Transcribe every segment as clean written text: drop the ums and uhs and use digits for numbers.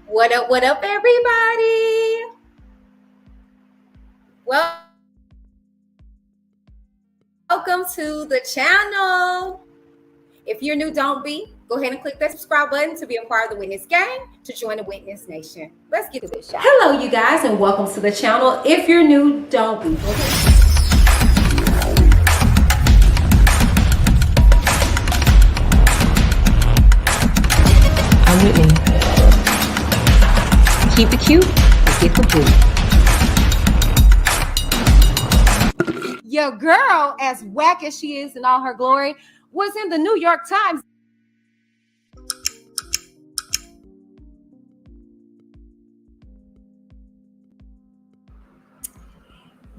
What up, everybody? Well, welcome to the channel. If you're new, don't be. Go ahead and click that subscribe button to be a part of the Witness gang, to join the Witness Nation. Let's get to this, y'all. Hello, you guys, and welcome to the channel. If you're new, don't be. I'm Whitney. Keep it cute and get the boot. Your girl, as whack as she is in all her glory, was in the New York Times.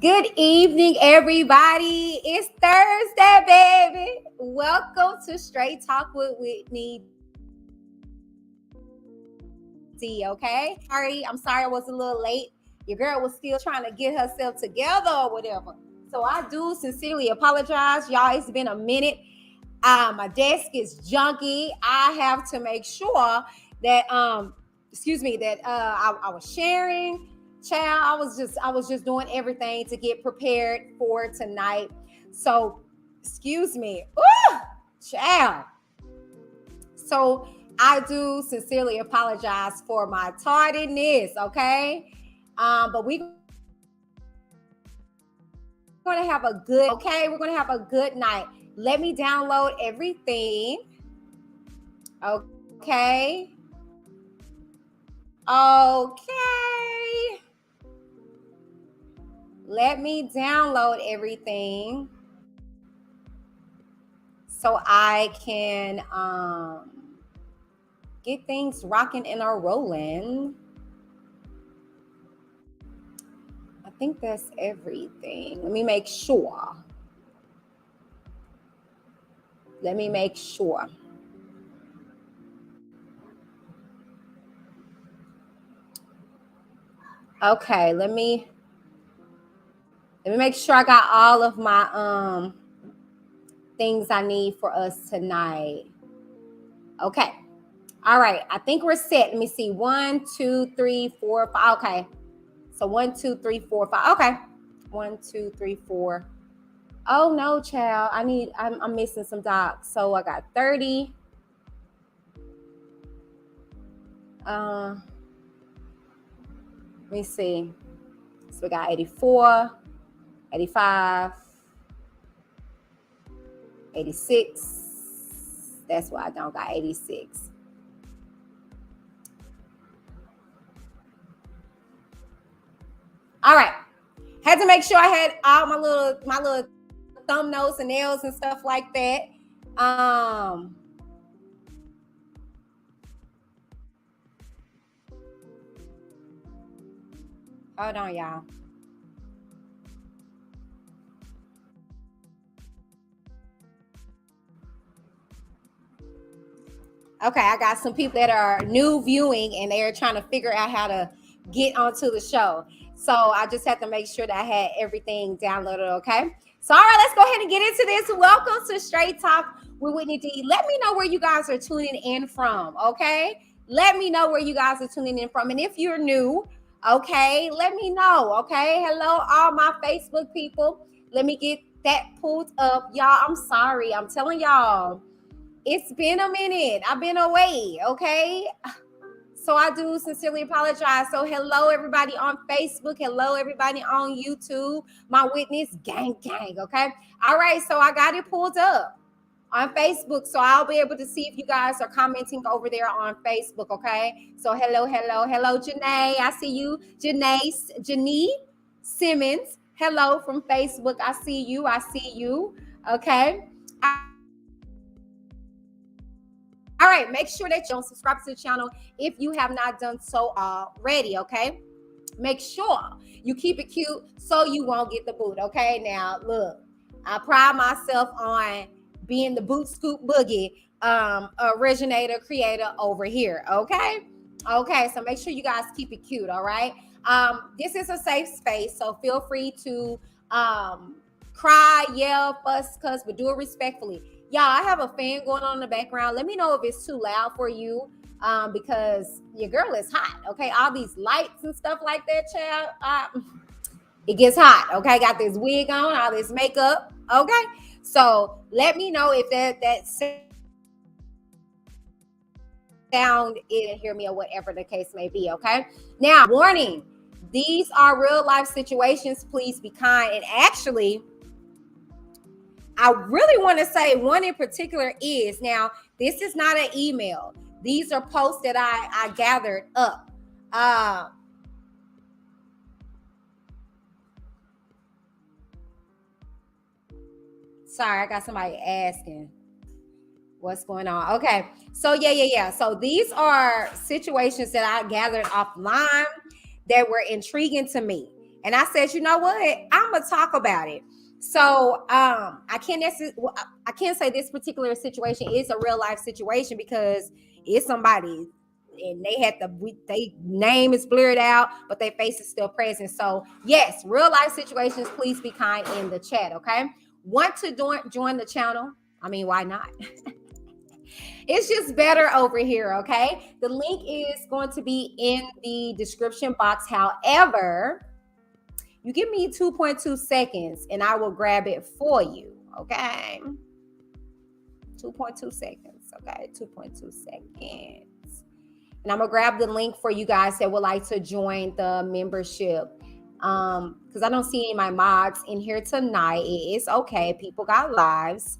Good evening, everybody. It's Thursday, baby. Welcome to Straight Talk with Whitney D, okay? I'm sorry I was a little late. Your girl was still trying to get herself together or whatever. So I do sincerely apologize. Y'all, it's been a minute. My desk is junky. I have to make sure that I was sharing. Child, I was just doing everything to get prepared for tonight. So, excuse me. Ooh, child. So I do sincerely apologize for my tardiness, okay? But we're gonna have a good, okay? We're gonna have a good night. Let me download everything. Okay. Let me download everything so I can get things rocking and rolling. I think that's everything. Let me make sure. Okay, let me make sure I got all of my things I need for us tonight. Okay. All right. I think we're set. Let me see. 1, 2, 3, 4, 5. Okay. So 1, 2, 3, 4, 5. Okay. 1, 2, 3, 4. Oh no, child. I'm missing some dots. So I got 30. Let me see. So we got 84, 85, 86. That's why I don't got 86. All right. Had to make sure I had all my little thumbnails and nails and stuff like that. Hold on, y'all. Okay, I got some people that are new viewing and they're trying to figure out how to get onto the show. So I just have to make sure that I had everything downloaded, okay? So, all right, let's go ahead and get into this. Welcome to Straight Talk with Whitney D. Let me know where you guys are tuning in from, okay? Let me know where you guys are tuning in from. And if you're new, okay, let me know, okay? Hello, all my Facebook people. Let me get that pulled up. Y'all, I'm sorry. I'm telling y'all, it's been a minute. I've been away, okay? So I do sincerely apologize. So hello, everybody on Facebook. Hello, everybody on YouTube. My Witness gang, okay? All right, so I got it pulled up on Facebook. So I'll be able to see if you guys are commenting over there on Facebook, okay? So hello, Janae. I see you. Janae Simmons. Hello from Facebook. I see you. Okay. All right, make sure that you subscribe to the channel if you have not done so already, okay? Make sure you keep it cute so you won't get the boot, okay? Now, look, I pride myself on being the boot scoop boogie originator, creator over here, okay? Okay, so make sure you guys keep it cute, all right? This is a safe space, so feel free to cry, yell, fuss, cuss, but do it respectfully. Y'all, I have a fan going on in the background. Let me know if it's too loud for you. because your girl is hot. Okay, all these lights and stuff like that, child. It gets hot. Okay, got this wig on, all this makeup. Okay, so let me know if that sound didn't hear me or whatever the case may be. Okay, now warning, these are real life situations. Please be kind. And actually, I really want to say one in particular is, now this is not an email. These are posts that I gathered up. Sorry, I got somebody asking what's going on. Okay, so yeah. So these are situations that I gathered offline that were intriguing to me. And I said, you know what? I'm going to talk about it. So I can't say this particular situation is a real life situation because it's somebody and they name is blurred out, but their face is still present. So yes, real life situations, please be kind in the chat. Okay. Want to join the channel? I mean, why not? It's just better over here. Okay. The link is going to be in the description box. However, you give me 2.2 seconds and I will grab it for you. Okay. 2.2 seconds. Okay. 2.2 seconds. And I'm going to grab the link for you guys that would like to join the membership. Because I don't see any of my mods in here tonight. It's okay. People got lives.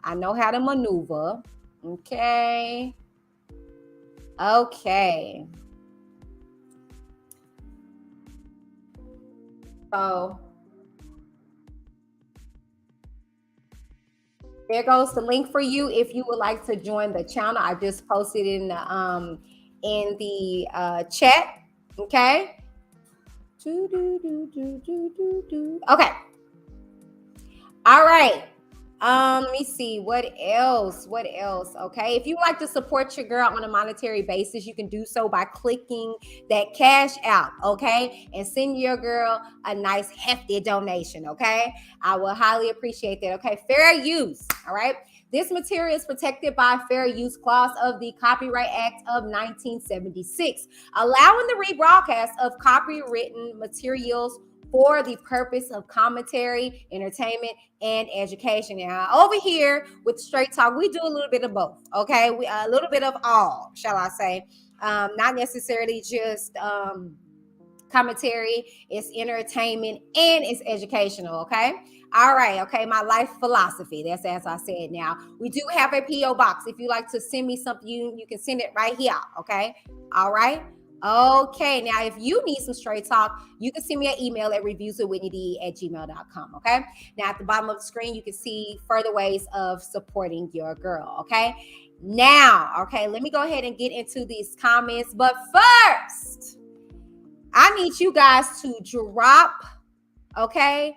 I know how to maneuver. Okay. Okay. So there goes the link for you if you would like to join the channel. I just posted in the chat. Okay. Okay. All right. Let me see what else. Okay. If you would like to support your girl on a monetary basis, you can do so by clicking that Cashapp, okay? And send your girl a nice hefty donation, okay? I will highly appreciate that, okay? Fair use, all right? This material is protected by Fair Use Clause of the Copyright Act of 1976, allowing the rebroadcast of copywritten materials for the purpose of commentary, entertainment, and education. Now, over here with Straight Talk, we do a little bit of both, okay? A little bit of all, shall I say. Not necessarily just commentary, it's entertainment, and it's educational, okay? All right, okay, my life philosophy, that's as I said. Now, we do have a P.O. box. If you like to send me something, you can send it right here, okay? All right? Okay, now if you need some straight talk, you can send me an email at reviewswithwhitneyD@gmail.com, okay? Now at the bottom of the screen, you can see further ways of supporting your girl, okay? Now, okay, let me go ahead and get into these comments. But first, I need you guys to drop, okay?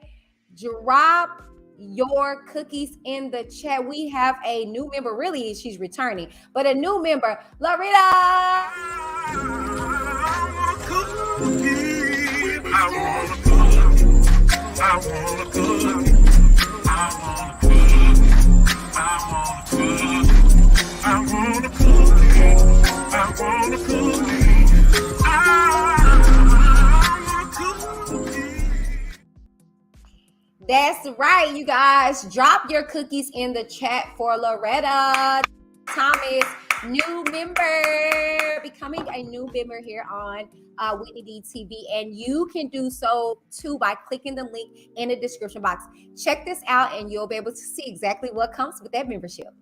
Drop your cookies in the chat. We have a new member. Really, she's returning, but a new member, Loretta. That's right, you guys. Drop your cookies in the chat for Loretta Thomas, new member, becoming a new member here on WhitneyD TV. And you can do so too by clicking the link in the description box. Check this out and you'll be able to see exactly what comes with that membership.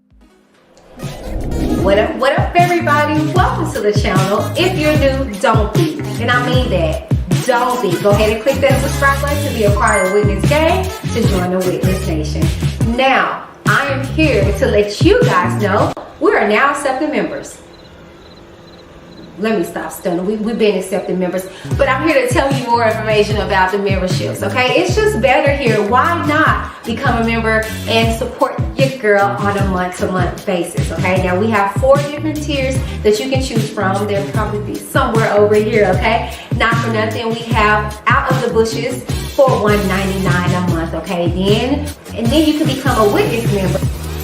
What up, everybody? Welcome to the channel. If you're new, don't be. And I mean that. Don't be. Go ahead and click that subscribe button to be a part of Witness Gang, to join the Witness Nation. Now, I am here to let you guys know we are now accepting members. Let me stop stunning. We've been accepting members, but I'm here to tell you more information about the memberships, okay? It's just better here. Why not become a member and support your girl on a month-to-month basis, okay? Now, we have 4 different tiers that you can choose from. They'll probably be somewhere over here, okay? Not for nothing, we have Out of the Bushes for $1.99 a month, okay? And then you can become a Witness member,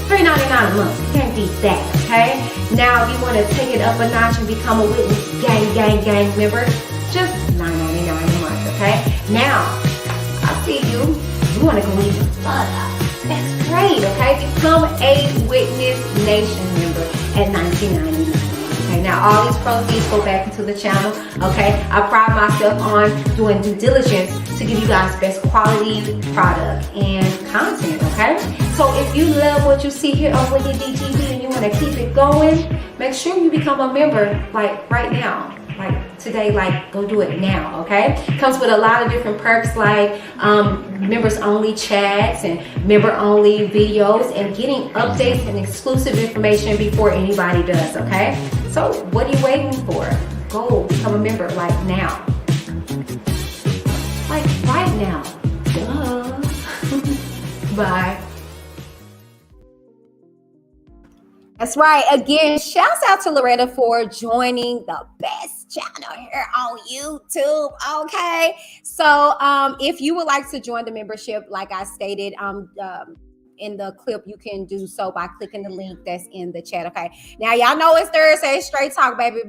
$3.99 a month. You can't beat that. okay? Now, if you want to take it up a notch and become a Whitney gang member, just $9.99 a month, okay? Now, I see you. You want to go even further. That's great, okay? Become a Witness Nation member at $19.99. Okay, now all these proceeds go back into the channel, okay? I pride myself on doing due diligence to give you guys best quality product and content, okay? So if you love what you see here on WhitneyD TV and you want to keep it going, make sure you become a member like right now. Like today, like go do it now, okay? Comes with a lot of different perks like members only chats and member only videos and getting updates and exclusive information before anybody does, okay? So what are you waiting for? Go become a member like now. Like right now. Duh. Bye. That's right. Again, shouts out to Loretta for joining the best channel here on YouTube. Okay. So if you would like to join the membership, like I stated in the clip, you can do so by clicking the link that's in the chat. Okay. Now, y'all know it's Thursday, straight talk, baby.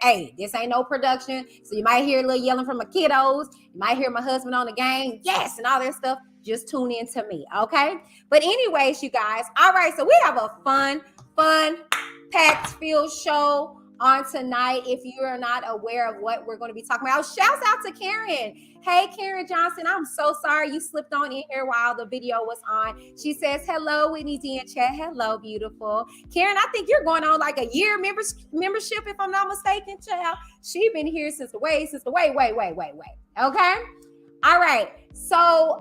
Hey, this ain't no production. So you might hear a little yelling from my kiddos. You might hear my husband on the game. Yes. And all that stuff. Just tune in to me. Okay. But anyways, you guys. All right. So we have a fun, packed filled show on tonight. If you are not aware of what we're going to be talking about, shouts out to Karen. Hey, Karen Johnson, I'm so sorry you slipped on in here while the video was on. She says, hello, Whitney D in chat. Hello, beautiful. Karen, I think you're going on like a year membership, if I'm not mistaken, child. She been here since the way. Okay. All right. So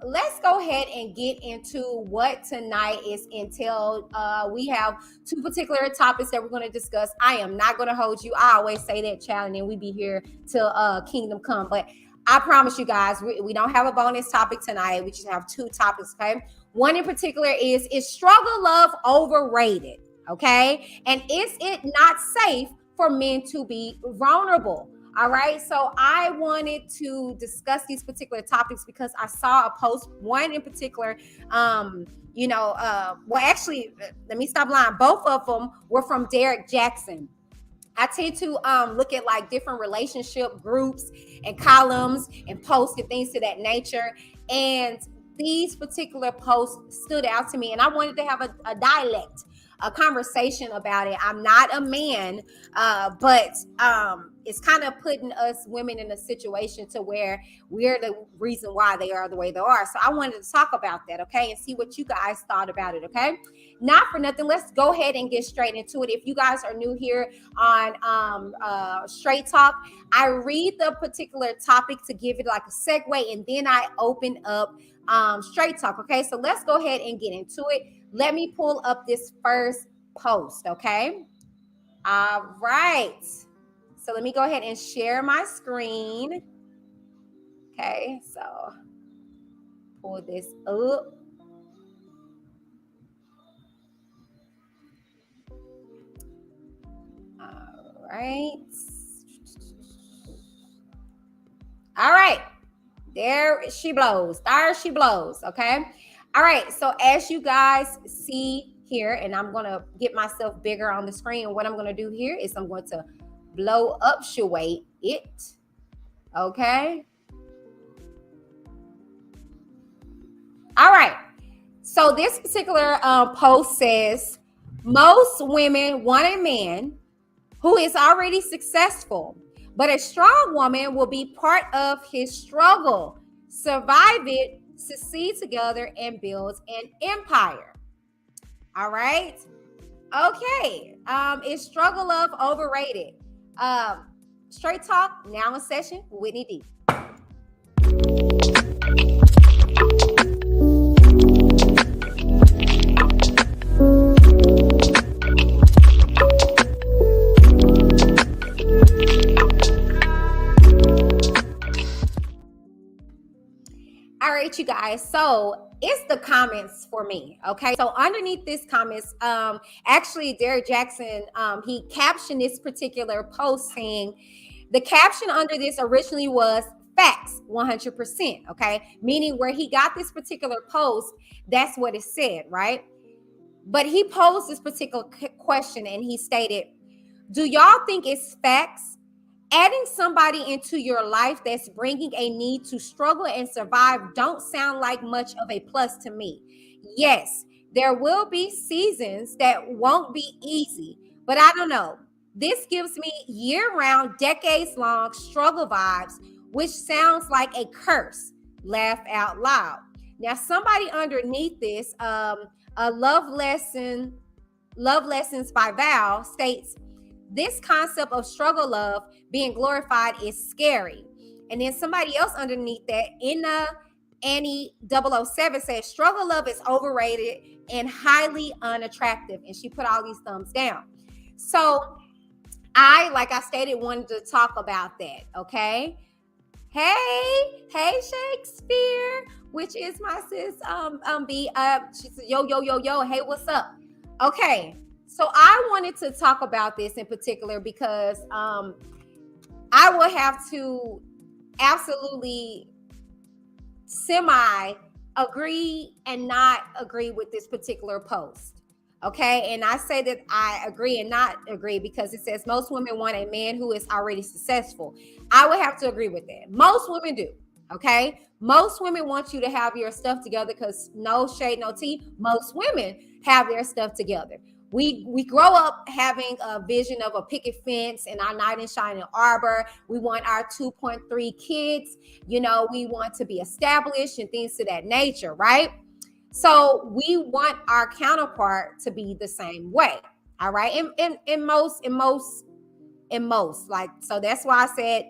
let's go ahead and get into what tonight is entailed. We have two particular topics that we're going to discuss. I am not going to hold you. I always say that, child, and then we be here till kingdom come. But I promise you guys, we don't have a bonus topic tonight. We just have two topics, okay? One in particular is struggle love overrated, okay? And is it not safe for men to be vulnerable? All right. So I wanted to discuss these particular topics because I saw a post, one in particular, well, actually, let me stop lying. Both of them were from Derek Jackson. I tend to look at like different relationship groups and columns and posts and things to that nature. And these particular posts stood out to me and I wanted to have a dialect, a conversation about it. I'm not a man, but it's kind of putting us women in a situation to where we're the reason why they are the way they are. So I wanted to talk about that, okay, and see what you guys thought about it, okay? Not for nothing, let's go ahead and get straight into it. If you guys are new here on Straight Talk, I read the particular topic to give it like a segue, and then I open up Straight Talk, okay? So let's go ahead and get into it. Let me pull up this first post, okay? All right. So let me go ahead and share my screen. Okay, so pull this up. All right. All right. There she blows. There she blows, okay? All right, so as you guys see here, and I'm going to get myself bigger on the screen, and what I'm going to do here is I'm going to blow upshuate it, okay? All right, so this particular post says, most women want a man who is already successful, but a strong woman will be part of his struggle, survive it, succeed together, and build an empire. All right. Okay. Is struggle love overrated? Straight Talk, now in session, Whitney D. All right, you guys. So it's the comments for me. Okay. So underneath this comments, actually Derek Jackson, he captioned this particular post saying the caption under this originally was facts 100%. Okay. Meaning where he got this particular post, that's what it said, right? But he posed this particular question and he stated, do y'all think it's facts? Adding somebody into your life that's bringing a need to struggle and survive don't sound like much of a plus to me. Yes, there will be seasons that won't be easy, but I don't know. This gives me year-round, decades-long struggle vibes, which sounds like a curse. Laugh out loud. Now, somebody underneath this, a Love Lessons by Val states, this concept of struggle love being glorified is scary. And then somebody else underneath that, Annie 007 says, struggle love is overrated and highly unattractive. And she put all these thumbs down. So I, like I stated, wanted to talk about that. Okay. Hey Shakespeare, which is my sis. She said, yo. Hey, what's up? Okay. So I wanted to talk about this in particular because I will have to absolutely semi-agree and not agree with this particular post. Okay. And I say that I agree and not agree because it says most women want a man who is already successful. I would have to agree with that. Most women do. Okay. Most women want you to have your stuff together because no shade, no tea. Most women have their stuff together. We grow up having a vision of a picket fence and our knight in shining arbor. We want our 2.3 kids. You know, we want to be established and things to that nature, right? So we want our counterpart to be the same way. All right. In most, like, so that's why I said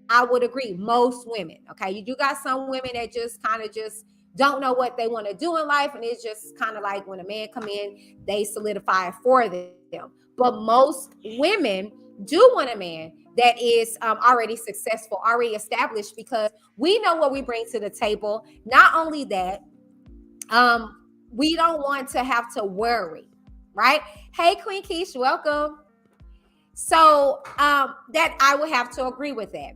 I would agree. Most women. Okay. You do got some women that just kind of just don't know what they want to do in life. And it's just kind of like when a man come in, they solidify it for them. But most women do want a man that is already successful, already established, because we know what we bring to the table. Not only that, we don't want to have to worry, right? Hey, Queen Keish, welcome. So that I would have to agree with that.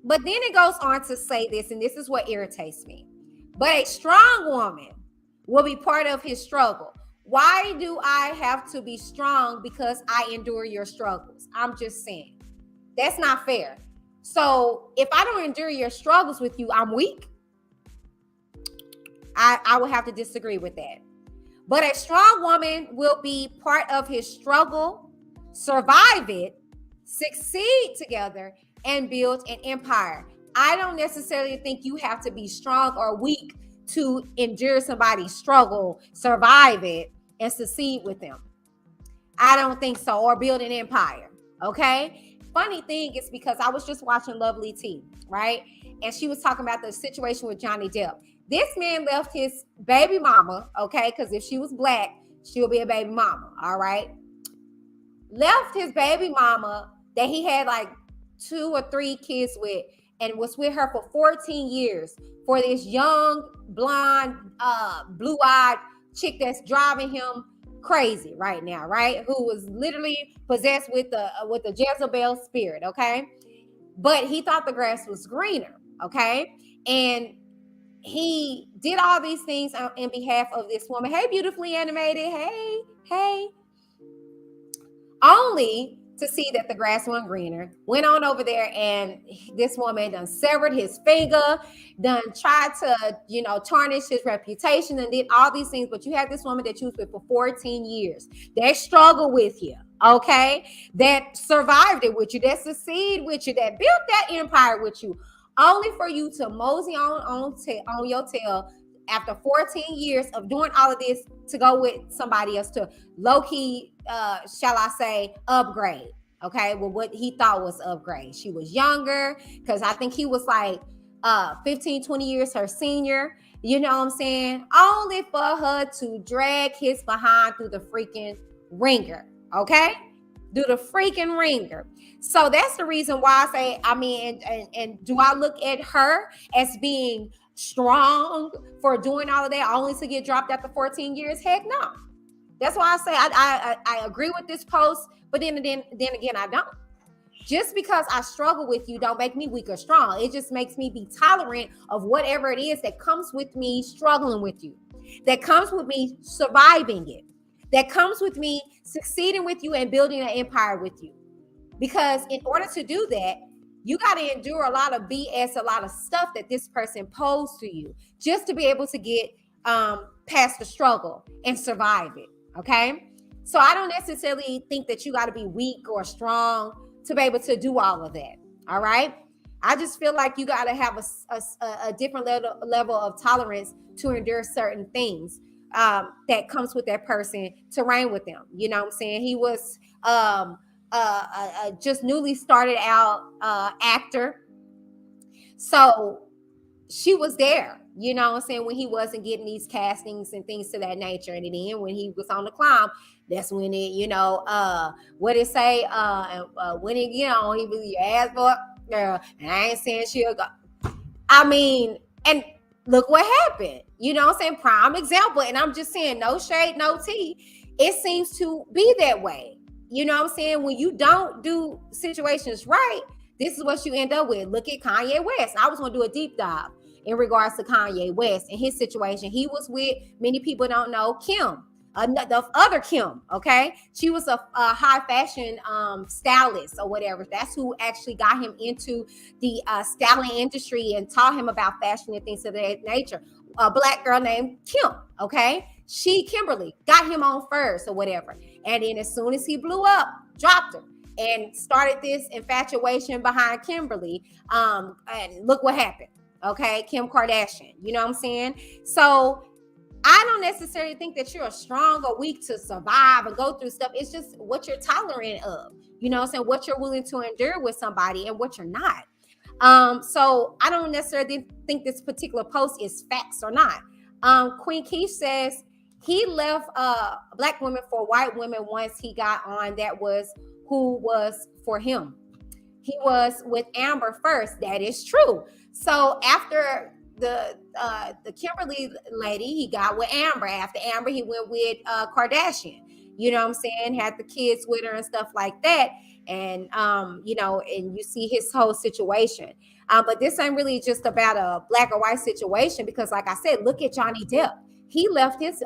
But then it goes on to say this, and this is what irritates me. But a strong woman will be part of his struggle. Why do I have to be strong because I endure your struggles? I'm just saying. That's not fair. So if I don't endure your struggles with you, I'm weak. I will have to disagree with that. But a strong woman will be part of his struggle, survive it, succeed together, and build an empire. I don't necessarily think you have to be strong or weak to endure somebody's struggle, survive it, and succeed with them. I don't think so. Or build an empire. Okay. Funny thing is because I was just watching Lovely T, right? And she was talking about the situation with Johnny Depp. This man left his baby mama, okay? Because if she was black, she'll be a baby mama. All right. Left his baby mama that he had like 2 or 3 kids with and was with her for 14 years for this young, blonde, blue-eyed chick that's driving him crazy right now, right? Who was literally possessed with the Jezebel spirit, okay? But he thought the grass was greener, okay? And he did all these things in behalf of this woman. Hey, beautifully animated. Hey. Only to see that the grass wasn't greener. Went on over there and this woman done severed his finger, done tried to, tarnish his reputation and did all these things. But you had this woman that you was with for 14 years that struggled with you, okay? That survived it with you, that succeeded with you, that built that empire with you, only for you to mosey on your tail after 14 years of doing all of this to go with somebody else to low-key, shall I say, upgrade. Okay, well, what he thought was upgrade. She was younger because I think he was like 15, 20 years her senior. You know what I'm saying? Only for her to drag his behind through the freaking ringer. Okay? Through the freaking ringer. So that's the reason why I say, and do I look at her as being strong for doing all of that only to get dropped after 14 years? Heck no. That's why I say I agree with this post, but then again I don't. Just because I struggle with you don't make me weak or strong. It just makes me be tolerant of whatever it is that comes with me struggling with you. that comes with me surviving it, that comes with me succeeding with you and building an empire with you. Because in order to do that, you got to endure a lot of BS, a lot of stuff that this person posed to you just to be able to get past the struggle and survive it. Okay. So I don't necessarily think that you got to be weak or strong to be able to do all of that. All right. I just feel like you got to have a different level of tolerance to endure certain things that comes with that person to reign with them. You know what I'm saying? He was just newly started out actor. So she was there, you know what I'm saying, when he wasn't getting these castings and things to that nature. And then when he was on the climb, that's when it, you know, what it say, when it, you know, he was your ass boy, girl, and I ain't saying she'll go. I mean, and look what happened, you know what I'm saying? Prime example. And I'm just saying, no shade, no tea. It seems to be that way. You know what I'm saying? When you don't do situations right, this is what you end up with. Look at Kanye West. I was going to do a deep dive in regards to Kanye West and his situation. He was with, many people don't know, Kim, the other Kim, okay? She was a high fashion stylist or whatever. That's who actually got him into the styling industry and taught him about fashion and things of that nature. A black girl named Kim, okay? Kimberly, got him on first or whatever. And then as soon as he blew up, dropped her and started this infatuation behind Kimberly. And look what happened. Okay. Kim Kardashian, you know what I'm saying? So I don't necessarily think that you're strong or weak to survive and go through stuff. It's just what you're tolerant of, you know what I'm saying? What you're willing to endure with somebody and what you're not. So I don't necessarily think this particular post is facts or not. Queen Keith says he left black women for white women once he got on. That was who was for him. He was with Amber first. That is true. So after the Kimberly lady, he got with Amber. After Amber, he went with Kardashian. You know what I'm saying? Had the kids with her and stuff like that. And you know, and you see his whole situation. But this ain't really just about a black or white situation, because like I said, look at Johnny Depp. He left his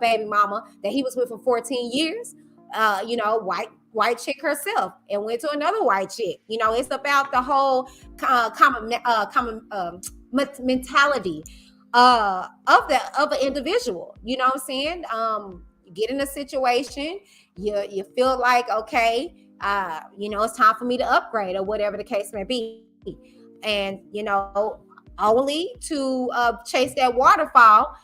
baby mama that he was with for 14 years, you know, white chick herself, and went to another white chick. You know, it's about the whole common mentality of an individual. You know what I'm saying? You get in a situation, you feel like, okay, you know, it's time for me to upgrade or whatever the case may be. And, you know, only to chase that waterfall,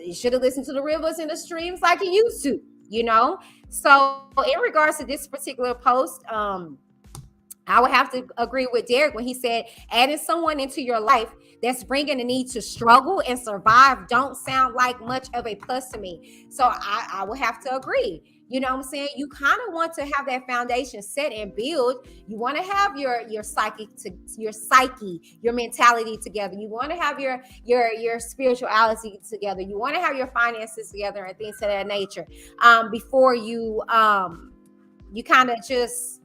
you should have listened to the rivers and the streams like you used to, you know? So in regards to this particular post, I would have to agree with Derek when he said adding someone into your life that's bringing the need to struggle and survive don't sound like much of a plus to me. So I would have to agree. You know what I'm saying? You kind of want to have that foundation set and build. You want to have your psyche, your mentality together. You want to have your spirituality together. You want to have your finances together and things of that nature. Before you kind of just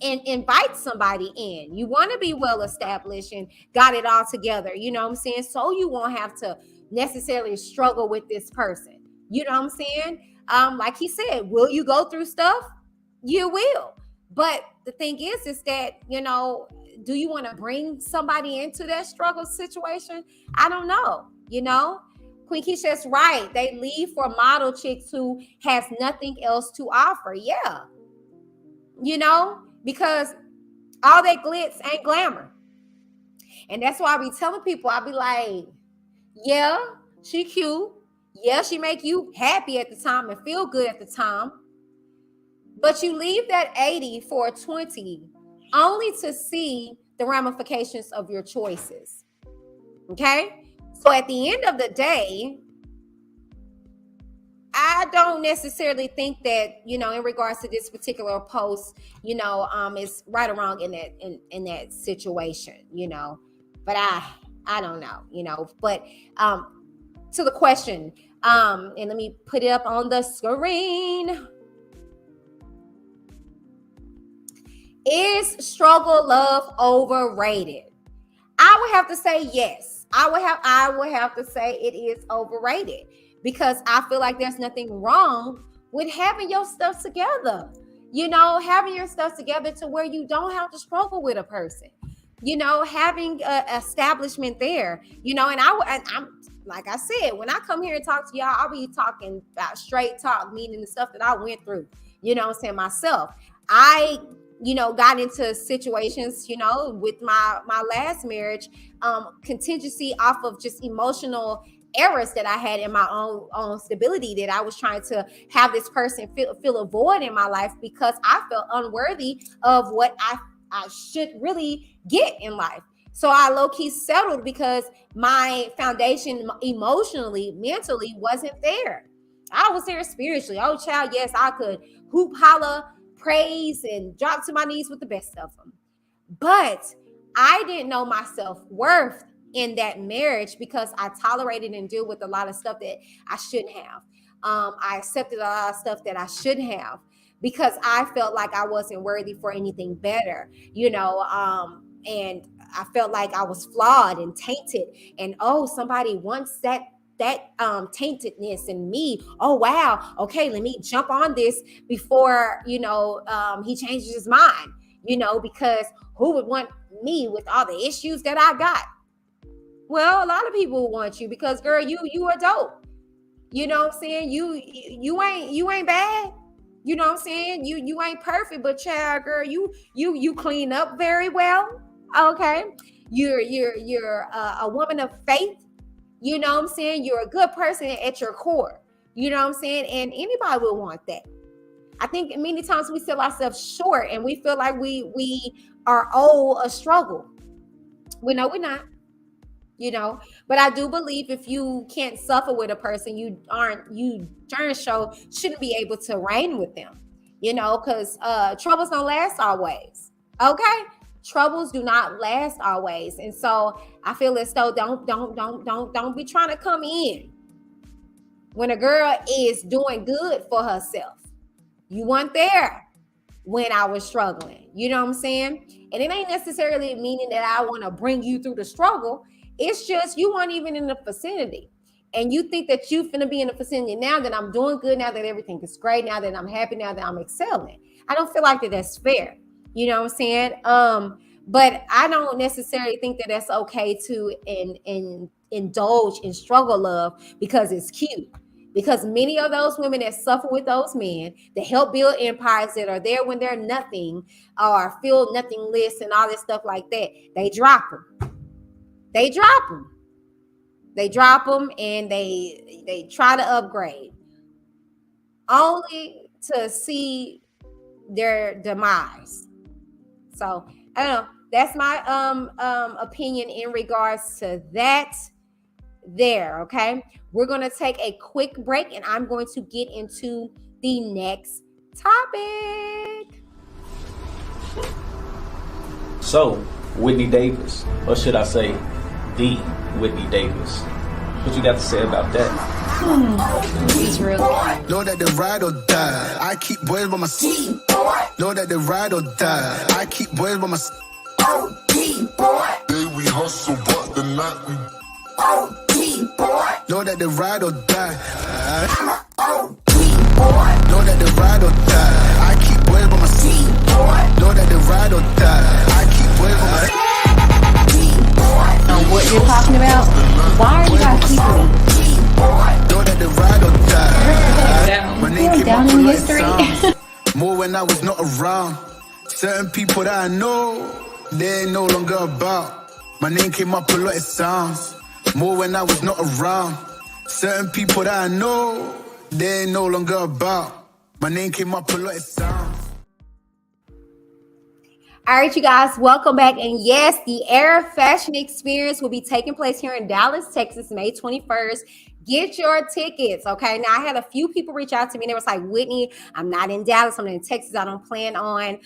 and invite somebody in. You want to be well established and got it all together. You know what I'm saying? So you won't have to necessarily struggle with this person. You know what I'm saying? Like he said, will you go through stuff? You will. But the thing is that, you know, do you want to bring somebody into that struggle situation? I don't know. You know, Queen Keisha's right. They leave for model chicks who has nothing else to offer. Yeah. You know, because all that glitz ain't glamour. And that's why I be telling people, I be like, yeah, she cute. Yeah, she make you happy at the time and feel good at the time. But you leave that 80 for a 20 only to see the ramifications of your choices. Okay? So at the end of the day, I don't necessarily think that, you know, in regards to this particular post, you know, it's right or wrong in that situation, you know. But I don't know, you know. But to the question, and let me put it up on the screen. Is struggle love overrated? I would have to say yes. I would have to say it is overrated, because I feel like there's nothing wrong with having your stuff together. Having your stuff together to where you don't have to struggle with a person. Having a establishment there. I'm like I said, when I come here and talk to y'all, I'll be talking about straight talk, meaning the stuff that I went through. I'm saying myself. I got into situations, with my last marriage, contingency off of just emotional errors that I had in my own stability, that I was trying to have this person feel a void in my life because I felt unworthy of what I should really get in life. So I low-key settled because my foundation emotionally, mentally wasn't there. I was there spiritually. Oh, child, yes, I could hoop, holler, praise, and drop to my knees with the best of them. But I didn't know my self-worth in that marriage because I tolerated and dealt with a lot of stuff that I shouldn't have. I accepted a lot of stuff that I shouldn't have because I felt like I wasn't worthy for anything better, and I felt like I was flawed and tainted. And somebody wants that taintedness in me. Oh wow, okay, let me jump on this before he changes his mind. Because who would want me with all the issues that I got? Well, a lot of people want you because, girl, you are dope. You know what I'm saying? You ain't bad. You know what I'm saying? You ain't perfect, but child, girl, you clean up very well. Okay, you're a woman of faith. You know what I'm saying? You're a good person at your core. You know what I'm saying? And anybody will want that. I think many times we sell ourselves short and we feel like we are owed a struggle. We know we're not. But I do believe if you can't suffer with a person, you shouldn't be able to reign with them, because troubles don't last always. Okay, troubles do not last always. And so I feel as though don't be trying to come in when a girl is doing good for herself. You weren't there when I was struggling. You know what I'm saying? And it ain't necessarily meaning that I want to bring you through the struggle. It's just you weren't even in the vicinity. And you think that you finna be in the vicinity now that I'm doing good, now that everything is great, now that I'm happy, now that I'm excelling. I don't feel like that's fair. You know what I'm saying? But I don't necessarily think that that's okay to indulge in struggle love because it's cute. Because many of those women that suffer with those men that help build empires, that are there when they're nothing or feel nothing less and all this stuff like that, they drop them. They drop them and they try to upgrade only to see their demise. So I don't know. That's my opinion in regards to that there. Okay, we're going to take a quick break and I'm going to get into the next topic. So, Whitney Davis, or should I say the Whitney Davis, what you got to say about that? This is real. Know that they ride or die. I keep boys by my side. Know that they ride or die. I keep boys by my side. Day we hustle, but the night we know that they ride or die. Know that they ride or die. I keep boys by my side. Know that they ride or die. I keep boys by my side. What you're talking about? Why are you guys keeping me? Know that they ride or die. My name came Down up in with history. sounds. More when I was not around. Certain people that I know, they ain't no longer about. My name came up a lot of sounds. More when I was not around. Certain people that I know, they ain't no longer about. My name came up a lot of sounds. All right, you guys, welcome back. And yes, the Air Fashion Experience will be taking place here in Dallas, Texas, May 21st. Get your tickets, okay? Now, I had a few people reach out to me. They was like, Whitney, I'm not in Dallas. I'm in Texas. I don't plan on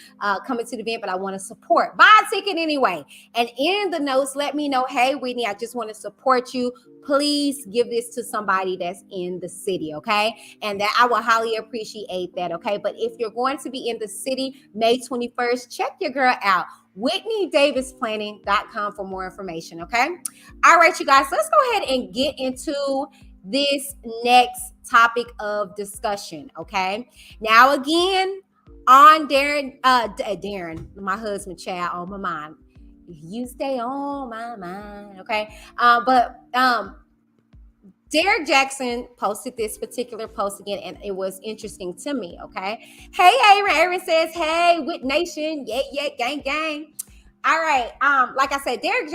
coming to the event, but I want to support. Buy a ticket anyway. And in the notes, let me know, hey, Whitney, I just want to support you. please give this to somebody that's in the city, okay? And that I will highly appreciate that, okay? But if you're going to be in the city May 21st, check your girl out. WhitneyDavisPlanning.com for more information, okay? All right, you guys, let's go ahead and get into this next topic of discussion, okay? Now, again, on Darren, my husband, child, on my mind. You stay on my mind, okay? But Derek Jackson posted this particular post again, and it was interesting to me, okay? Hey, Aaron. Aaron says, hey, Wit Nation. Yeah, gang, gang. All right. Like I said, Derek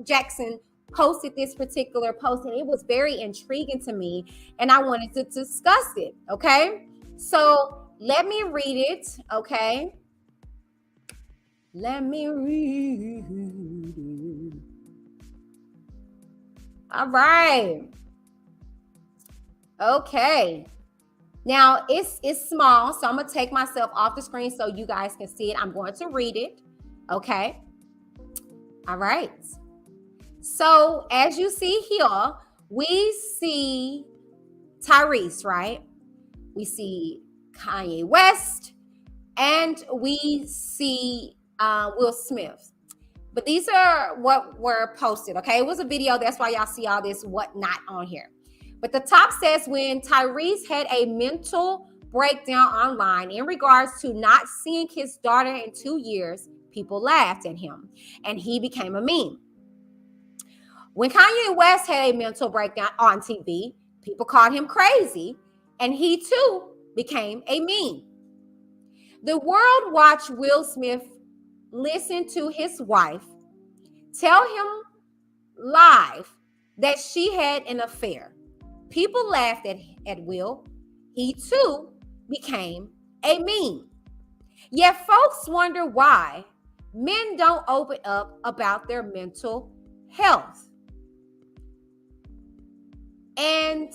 Jackson posted this particular post, and it was very intriguing to me, and I wanted to discuss it, okay? So let me read it, okay? Let me read it. All right. Okay. Now it's small, so I'm gonna take myself off the screen so you guys can see it. I'm going to read it. Okay. All right. So as you see here, we see Tyrese, right? We see Kanye West, and we see Will Smith. But these are what were posted, okay? It was a video. That's why y'all see all this whatnot on here. But the top says, when Tyrese had a mental breakdown online in regards to not seeing his daughter in 2 years, people laughed at him, and he became a meme. When Kanye West had a mental breakdown on TV, people called him crazy, and he too became a meme. The world watched Will Smith listen to his wife tell him live that she had an affair. People laughed at Will. He too became a meme. Yet folks wonder why men don't open up about their mental health. And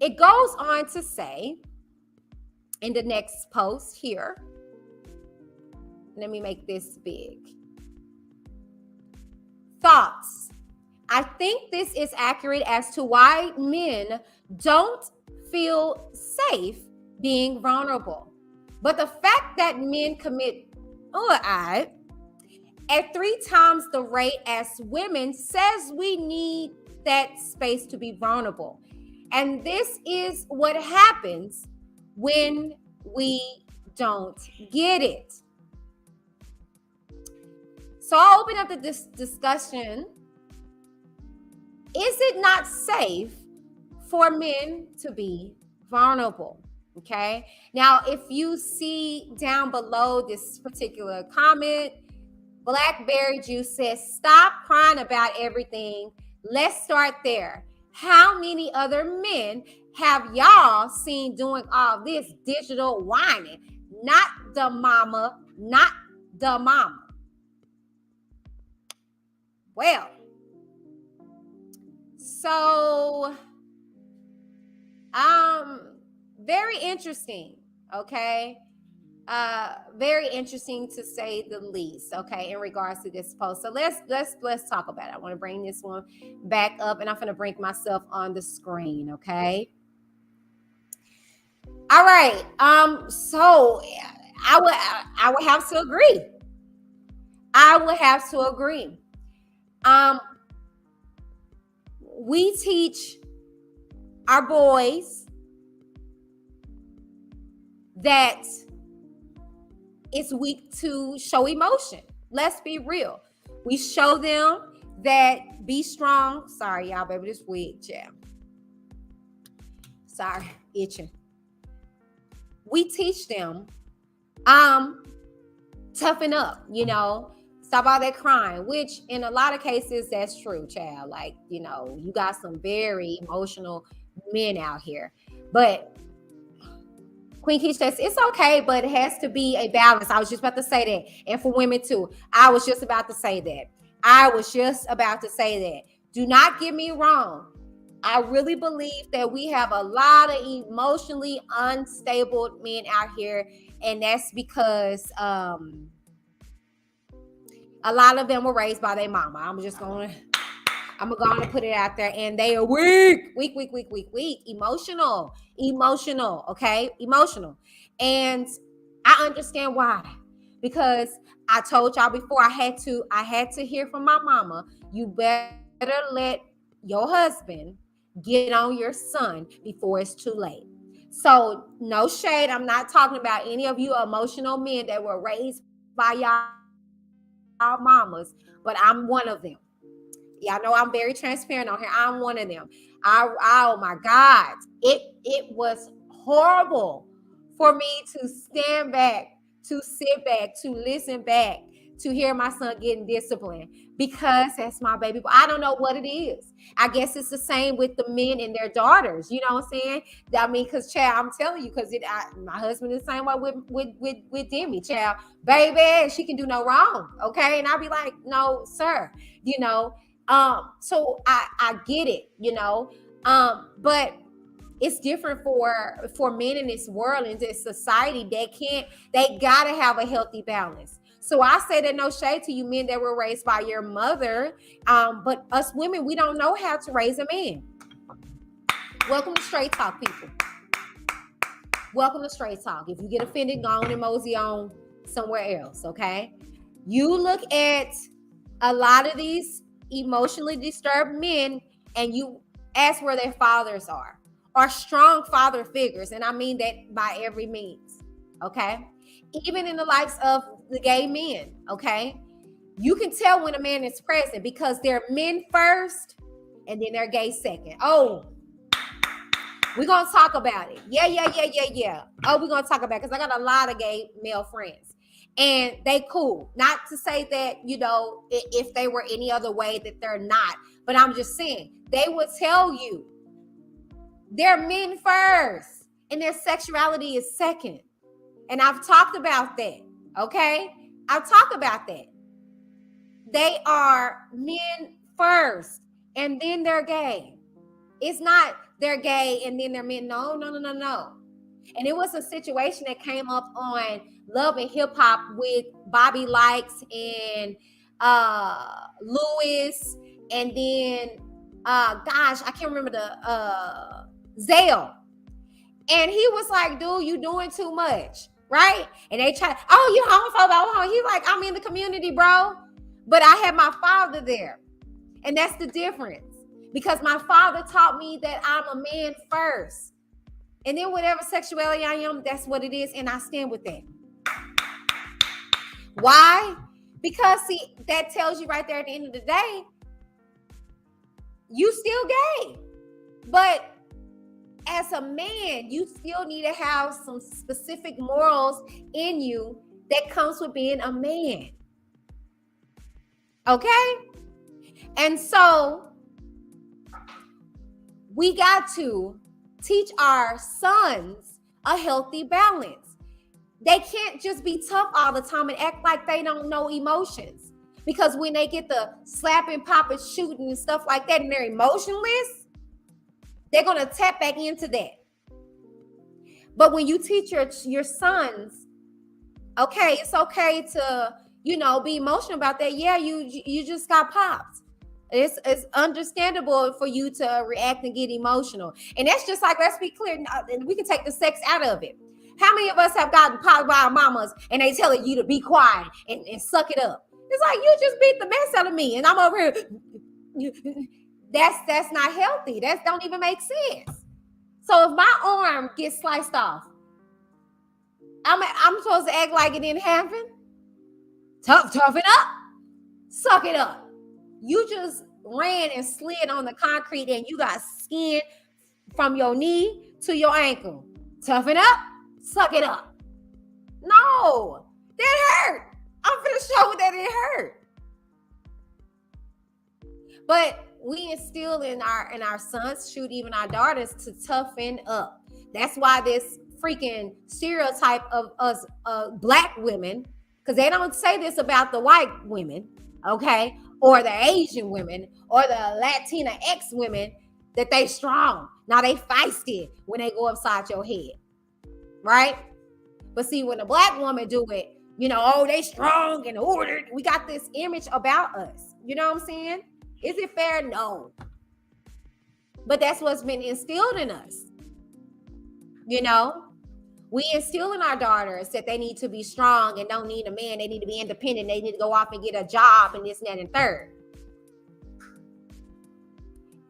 it goes on to say in the next post here, let me make this big. Thoughts. I think this is accurate as to why men don't feel safe being vulnerable. But the fact that men commit suicide at 3 times the rate as women says we need that space to be vulnerable. And this is what happens when we don't get it. So I'll open up the discussion. Is it not safe for men to be vulnerable? Okay. Now, if you see down below this particular comment, Blackberry Juice says, stop crying about everything. Let's start there. How many other men have y'all seen doing all this digital whining? Not the mama, not the mama. Well, so, very interesting, okay? Very interesting to say the least, okay, in regards to this post. So let's talk about it. I want to bring this one back up, and I'm going to bring myself on the screen, okay? All right. So I would have to agree. I would have to agree. We teach our boys that it's weak to show emotion. Let's be real. We show them that be strong. Sorry, y'all, baby, this wig jam. Sorry, itching. We teach them, toughen up, you know, stop all that crying, which in a lot of cases, that's true, child. Like, you know, you got some very emotional men out here. But Queen Keisha says, it's okay, but it has to be a balance. I was just about to say that. And for women too. I was just about to say that. Do not get me wrong. I really believe that we have a lot of emotionally unstable men out here. And that's because a lot of them were raised by their mama. I'm just going to I'm gonna go on and put it out there, and they are weak, emotional, okay, emotional, and I understand why, because I told y'all before, I had to hear from my mama. You better let your husband get on your son before it's too late. So no shade. I'm not talking about any of you emotional men that were raised by y'all mamas, but I'm one of them. Y'all know I'm very transparent on here. I'm one of them. Oh my God. It was horrible for me to stand back, to sit back, to listen back, to hear my son getting disciplined, because that's my baby boy. I don't know what it is. I guess it's the same with the men and their daughters. You know what I'm saying? I mean, because child, I'm telling you, because my husband is the same way with Demi, child. Baby, she can do no wrong. Okay. And I'll be like, no, sir. You know, so I get it, you know, but it's different for men in this world, in this society. They gotta have a healthy balance. So I say that no shade to you men that were raised by your mother, but us women, we don't know how to raise a man. Welcome to Straight Talk, people. Welcome to Straight Talk. If you get offended, go on and mosey on somewhere else, okay? You look at a lot of these emotionally disturbed men and you ask where their fathers are strong father figures, and I mean that by every means, okay? Even in the likes of the gay men, okay? You can tell when a man is present because they're men first and then they're gay second. Oh, we're going to talk about it. Yeah. Oh, we're going to talk about it because I got a lot of gay male friends. And they cool. Not to say that, you know, if they were any other way that they're not. But I'm just saying, they would tell you they're men first and their sexuality is second. And I've talked about that, okay? I've talked about that. They are men first and then they're gay. It's not they're gay and then they're men. No. And it was a situation that came up on Love and Hip Hop with Bobby Likes and Lewis, and then I can't remember the Zelle. And he was like, dude, you doing too much, right? And they try, oh, you homophobe. He's like, I'm in the community, bro. But I had my father there. And that's the difference. Because my father taught me that I'm a man first. And then whatever sexuality I am, that's what it is. And I stand with that. Why? Because, see, that tells you right there at the end of the day, you still gay. But as a man, you still need to have some specific morals in you that comes with being a man. Okay? And so we got to teach our sons a healthy balance. They can't just be tough all the time and act like they don't know emotions. Because when they get the slapping, popping, shooting and stuff like that and they're emotionless, they're going to tap back into that. But when you teach your sons, okay, it's okay to, you know, be emotional about that. Yeah, you just got popped. It's understandable for you to react and get emotional. And that's just like, let's be clear, and we can take the sex out of it. How many of us have gotten popped by our mamas and they telling you to be quiet and suck it up? It's like, you just beat the mess out of me and I'm over here. That's not healthy. That don't even make sense. So if my arm gets sliced off, I'm supposed to act like it didn't happen? Toughen up. Suck it up. You just ran and slid on the concrete and you got skin from your knee to your ankle. Toughen up. Suck it up. No, that hurt. I'm finna show that it hurt. But we instill in our sons, shoot, even our daughters, to toughen up. That's why this freaking stereotype of us black women, because they don't say this about the white women, okay, or the Asian women, or the Latina X women, that they strong. Now they feisty when they go upside your head, right? But see, when a black woman do it, you know, oh, they strong and ordered. We got this image about us. You know what I'm saying? Is it fair? No. But that's what's been instilled in us. You know, we instill in our daughters that they need to be strong and don't need a man. They need to be independent. They need to go off and get a job and this, and that, and third.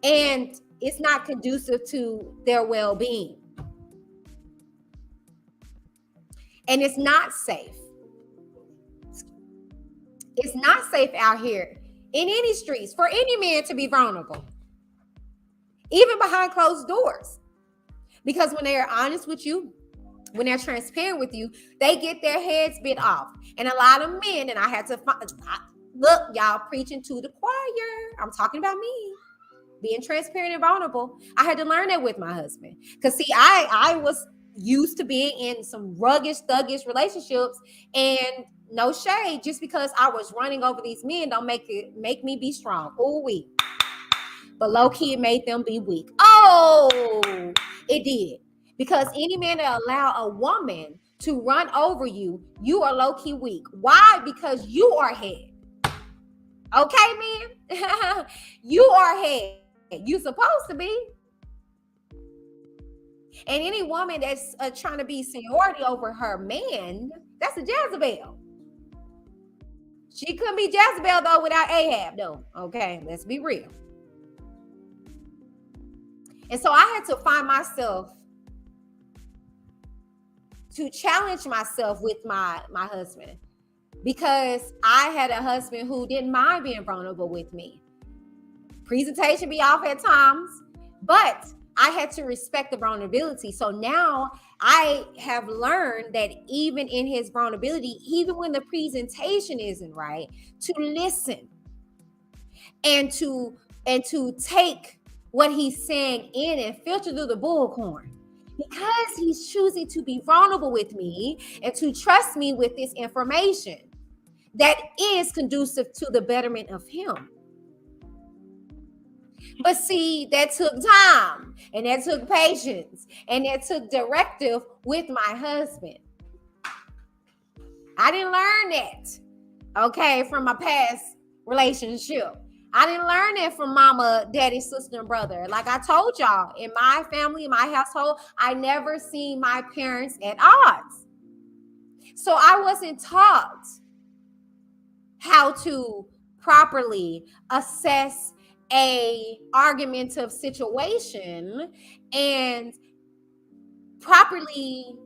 And it's not conducive to their well-being. And it's not safe. It's not safe out here in any streets for any man to be vulnerable, even behind closed doors. Because when they are honest with you, when they're transparent with you, they get their heads bit off. And a lot of men, and I had to find, look, y'all preaching to the choir. I'm talking about me. Being transparent and vulnerable. I had to learn that with my husband. Because see, I was used to being in some rugged, thuggish relationships, and no shade, just because I was running over these men don't make me be strong. Oh, weak. But low-key, it made them be weak. Oh, it did. Because any man that allow a woman to run over you, you are low-key weak. Why? Because you are head. Okay, man? You are head. You supposed to be. And any woman that's trying to be seniority over her man, that's a Jezebel. She couldn't be Jezebel, though, without Ahab, though. Okay, let's be real. And so I had to find myself to challenge myself with my husband, because I had a husband who didn't mind being vulnerable with me. Presentation be off at times, but I had to respect the vulnerability. So now I have learned that even in his vulnerability, even when the presentation isn't right, to listen and to take what he's saying in and filter through the bullhorn, because he's choosing to be vulnerable with me and to trust me with this information that is conducive to the betterment of him. But see, that took time, and that took patience, and that took directive with my husband. I didn't learn that, okay, from my past relationship. I didn't learn that from mama, daddy, sister, and brother. Like I told y'all, in my family, in my household, I never seen my parents at odds. So I wasn't taught how to properly assess a argumentative situation and properly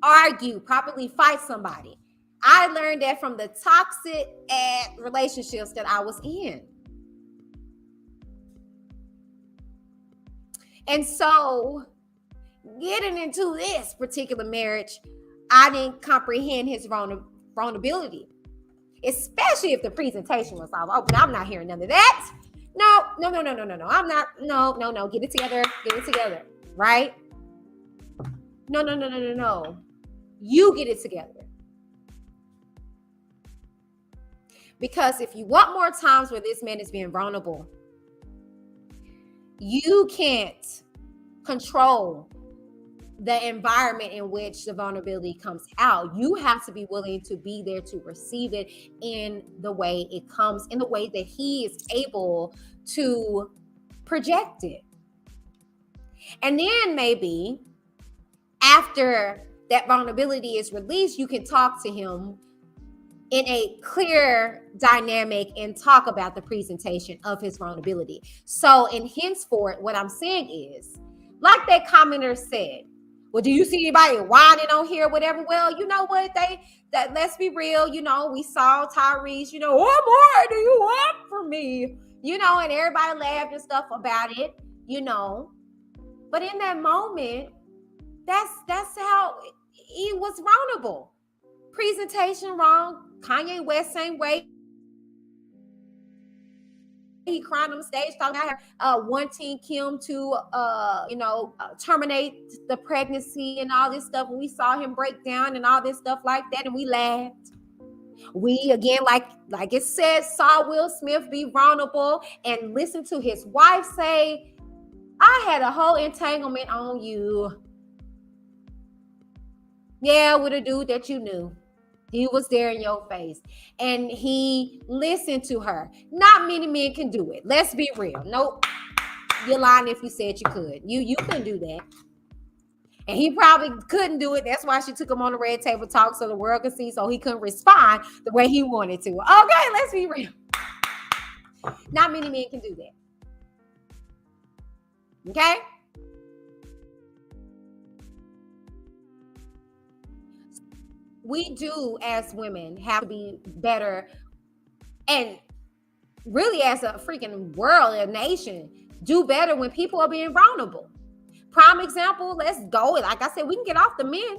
argue, properly fight somebody. I learned that from the toxic relationships that I was in. And so getting into this particular marriage, I didn't comprehend his vulnerability, especially if the presentation was off. Oh, I'm not hearing none of that. No. I'm not. No. Get it together. Right? No. You get it together. Because if you want more times where this man is being vulnerable, you can't control the environment in which the vulnerability comes out. You have to be willing to be there to receive it in the way it comes, in the way that he is able to project it. And then maybe after that vulnerability is released, you can talk to him in a clear dynamic and talk about the presentation of his vulnerability. So in henceforth, what I'm saying is, like that commenter said, well, do you see anybody whining on here, whatever? Well, you know what? Let's be real. You know, we saw Tyrese, what more do you want from me? And everybody laughed and stuff about it, But in that moment, that's how he was vulnerable. Presentation wrong. Kanye West, same way. He cried on stage talking about her wanting Kim to, terminate the pregnancy and all this stuff. And we saw him break down and all this stuff like that, and we laughed. We, again, like it said, saw Will Smith be vulnerable and listen to his wife say, I had a whole entanglement on you. Yeah, with a dude that you knew. He was there in your face and he listened to her. Not many men can do it. Let's be real. Nope. You're lying if you said you could. You couldn't do that. And he probably couldn't do it. That's why she took him on the red table talk so the world could see, so he couldn't respond the way he wanted to. Okay, let's be real. Not many men can do that. Okay? We do, as women, have to be better, and really as a freaking world, a nation, do better when people are being vulnerable. Prime example, let's go. Like I said, we can get off the men.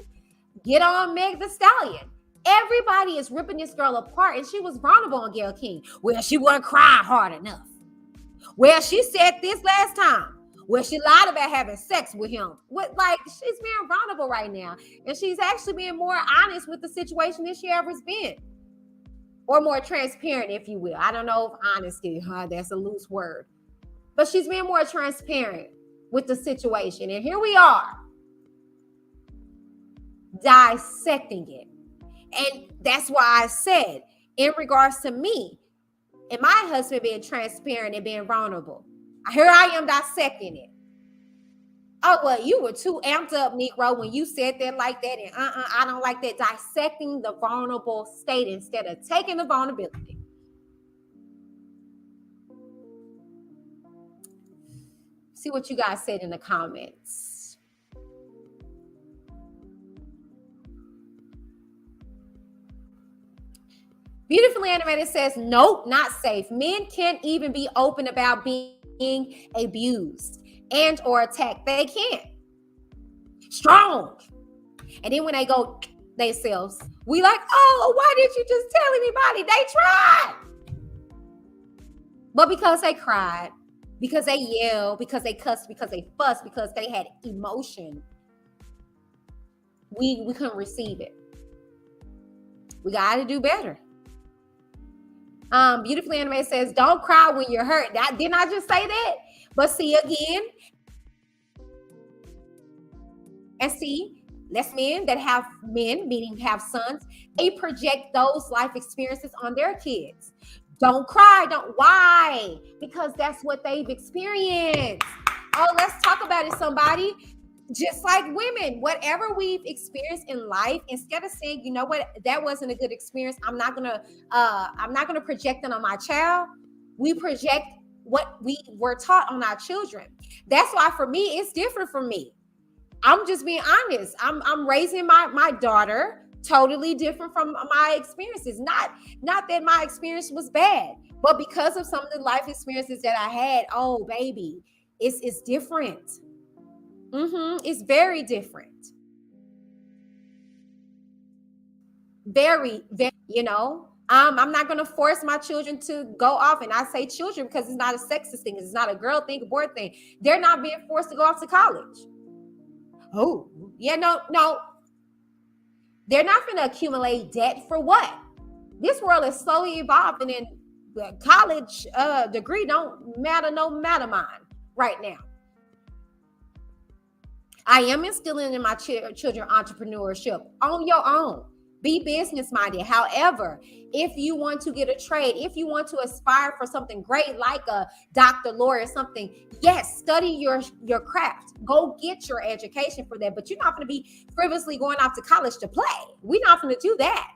Get on Meg the Stallion. Everybody is ripping this girl apart, and she was vulnerable on Gayle King. Well, she wouldn't cry hard enough. Well, she said this last time. Well, she lied about having sex with him. Like, she's being vulnerable right now. And she's actually being more honest with the situation than she ever has been. Or more transparent, if you will. I don't know if honesty, that's a loose word. But she's being more transparent with the situation. And here we are, dissecting it. And that's why I said, in regards to me and my husband being transparent and being vulnerable, here I am dissecting it. Oh, well, you were too amped up, Negro, when you said that like that. And I don't like that. Dissecting the vulnerable state instead of taking the vulnerability. See what you guys said in the comments. Beautifully Animated says, nope, not safe. Men can't even be open about being abused and or attacked. They can't. Strong. And then when they go themselves, we like, oh, why didn't you just tell anybody? They tried. But because they cried, because they yelled, because they cussed, because they fussed, because they had emotion, we couldn't receive it. We got to do better. Beautifully Animated says, don't cry when you're hurt. Didn't I just say that? But see again, and see, less men that have men, meaning have sons, they project those life experiences on their kids. Don't cry. Why? Because that's what they've experienced. Oh, let's talk about it, somebody. Just like women, whatever we've experienced in life, instead of saying, you know what, that wasn't a good experience, I'm not gonna project it on my child. We project what we were taught on our children. That's why for me, it's different for me. I'm just being honest. I'm raising my daughter totally different from my experiences. Not that my experience was bad, but because of some of the life experiences that I had, oh baby, it's different. It's very different. Very, very, I'm not going to force my children to go off. And I say children because it's not a sexist thing. It's not a girl thing, a boy thing. They're not being forced to go off to college. Oh, yeah, no. They're not going to accumulate debt for what? This world is slowly evolving, and the college degree don't matter mine right now. I am instilling in my children entrepreneurship on your own. Be business minded. However, if you want to get a trade, if you want to aspire for something great like a doctor, lawyer, something, yes, study your craft. Go get your education for that. But you're not going to be frivolously going off to college to play. We're not going to do that.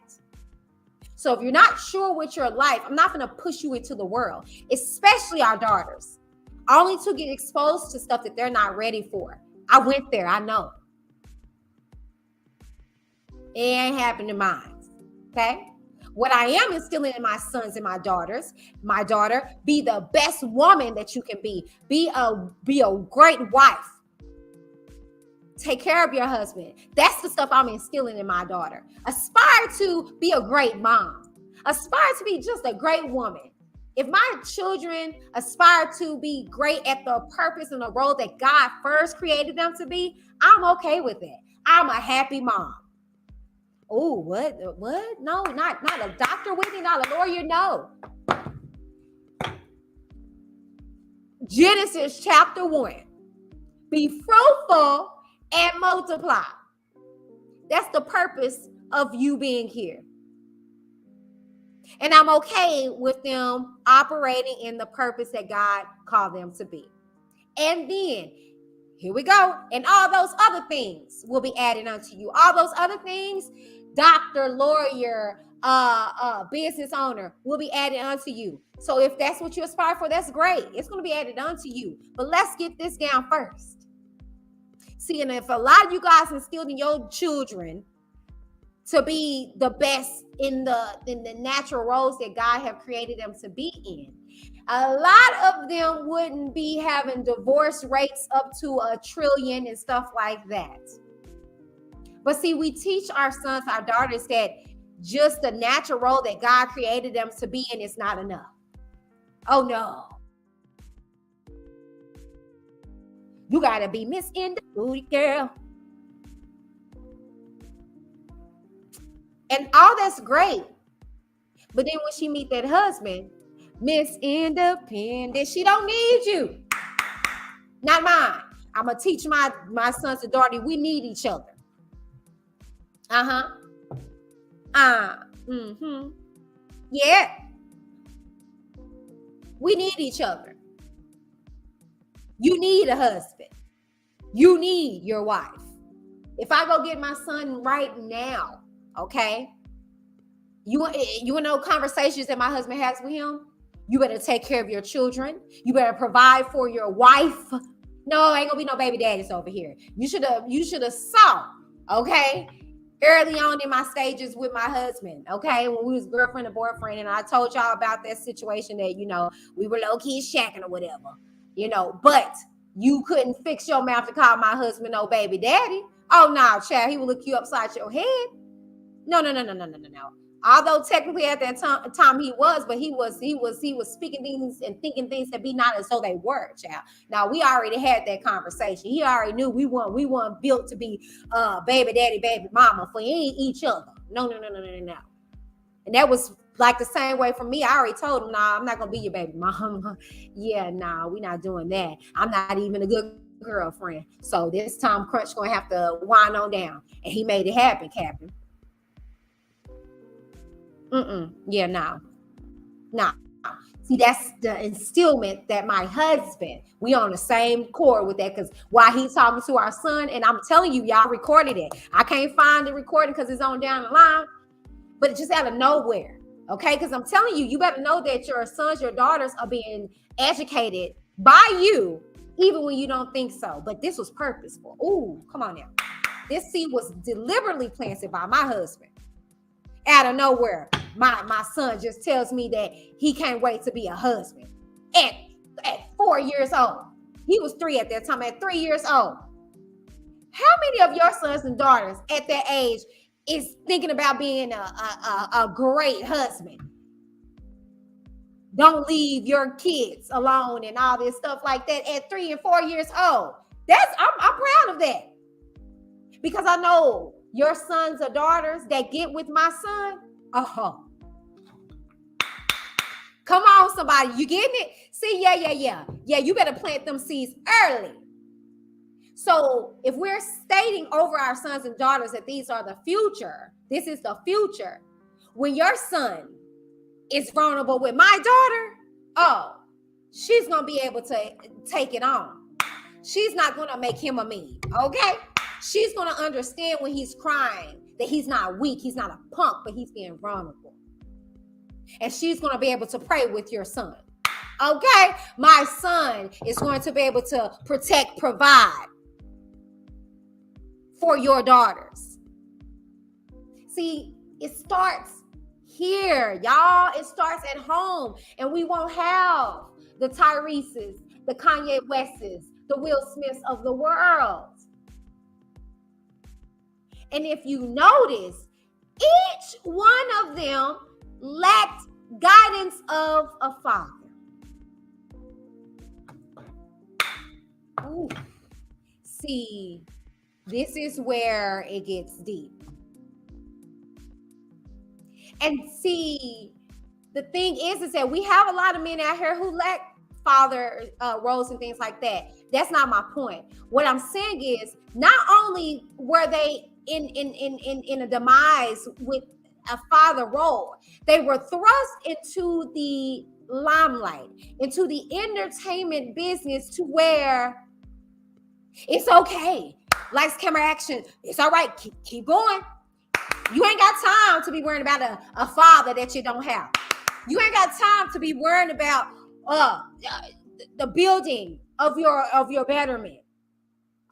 So if you're not sure with your life, I'm not going to push you into the world, especially our daughters, only to get exposed to stuff that they're not ready for. I went there. I know. It ain't happened to mine. Okay. What I am instilling in my sons and my daughters, my daughter, be the best woman that you can be. Be a great wife. Take care of your husband. That's the stuff I'm instilling in my daughter. Aspire to be a great mom. Aspire to be just a great woman. If my children aspire to be great at the purpose and the role that God first created them to be, I'm okay with it. I'm a happy mom. Oh, what? No, not a doctor, Whitney, not a lawyer, no. Genesis chapter 1. Be fruitful and multiply. That's the purpose of you being here. And I'm okay with them operating in the purpose that God called them to be. And then, here we go. And all those other things will be added unto you. All those other things, doctor, lawyer, business owner, will be added unto you. So if that's what you aspire for, that's great. It's going to be added unto you. But let's get this down first. See, and if a lot of you guys instilled in your children to be the best in the natural roles that God have created them to be in, a lot of them wouldn't be having divorce rates up to 1 trillion and stuff like that. But see, we teach our sons, our daughters, that just the natural role that God created them to be in is not enough. Oh no. You gotta be Miss in the booty girl. And all that's great. But then when she meet that husband, Miss Independent, she don't need you. Not mine. I'm going to teach my sons and daughters, we need each other. Yeah. We need each other. You need a husband. You need your wife. If I go get my son right now, okay, you want to know conversations that my husband has with him? You better take care of your children. You better provide for your wife. No, ain't gonna be no baby daddies over here. You should have saw, okay, early on in my stages with my husband, okay, when we was girlfriend and boyfriend, and I told y'all about that situation that, you know, we were low-key shacking or whatever, you know, but you couldn't fix your mouth to call my husband no baby daddy. Oh no, child, he will look you upside your head. No. Although technically at that time he was, but he was speaking things and thinking things that be not as though they were, child. Now we already had that conversation. He already knew we weren't built to be baby daddy, baby mama for each other. No. And that was like the same way for me. I already told him, nah, I'm not gonna be your baby mama. Yeah, nah, we're not doing that. I'm not even a good girlfriend. So this time Crunch gonna have to wind on down. And he made it happen, Captain. Yeah, no. See, that's the instillment that my husband, we on the same chord with that, because while he's talking to our son, and I'm telling you, y'all recorded it. I can't find the recording because it's on down the line, but it's just out of nowhere, okay? Because I'm telling you, you better know that your sons, your daughters are being educated by you, even when you don't think so. But this was purposeful. Ooh, come on now. This seed was deliberately planted by my husband. Out of nowhere, my son just tells me that he can't wait to be a husband. At 4 years old. He was 3 at that time. At 3 years old. How many of your sons and daughters at that age is thinking about being a great husband? Don't leave your kids alone and all this stuff like that at 3 and 4 years old. I'm proud of that. Because I know your sons or daughters that get with my son, come on, somebody, you getting it? See, yeah. You better plant them seeds early. So if we're stating over our sons and daughters that these are the future, this is the future. When your son is vulnerable with my daughter, she's gonna be able to take it on. She's not gonna make him a me, okay? She's going to understand when he's crying that he's not weak, he's not a punk, but he's being vulnerable. And she's going to be able to pray with your son. Okay? My son is going to be able to protect, provide for your daughters. See, it starts here, y'all. It starts at home. And we won't have the Tyreses, the Kanye Wests, the Will Smiths of the world. And if you notice, each one of them lacked guidance of a father. Ooh. See, this is where it gets deep. And see, the thing is that we have a lot of men out here who lack father roles and things like that. That's not my point. What I'm saying is, not only were they in a demise with a father role. They were thrust into the limelight, into the entertainment business, to where it's okay. Lights, camera, action. It's all right. Keep going. You ain't got time to be worrying about a father that you don't have. You ain't got time to be worrying about the building of your betterment.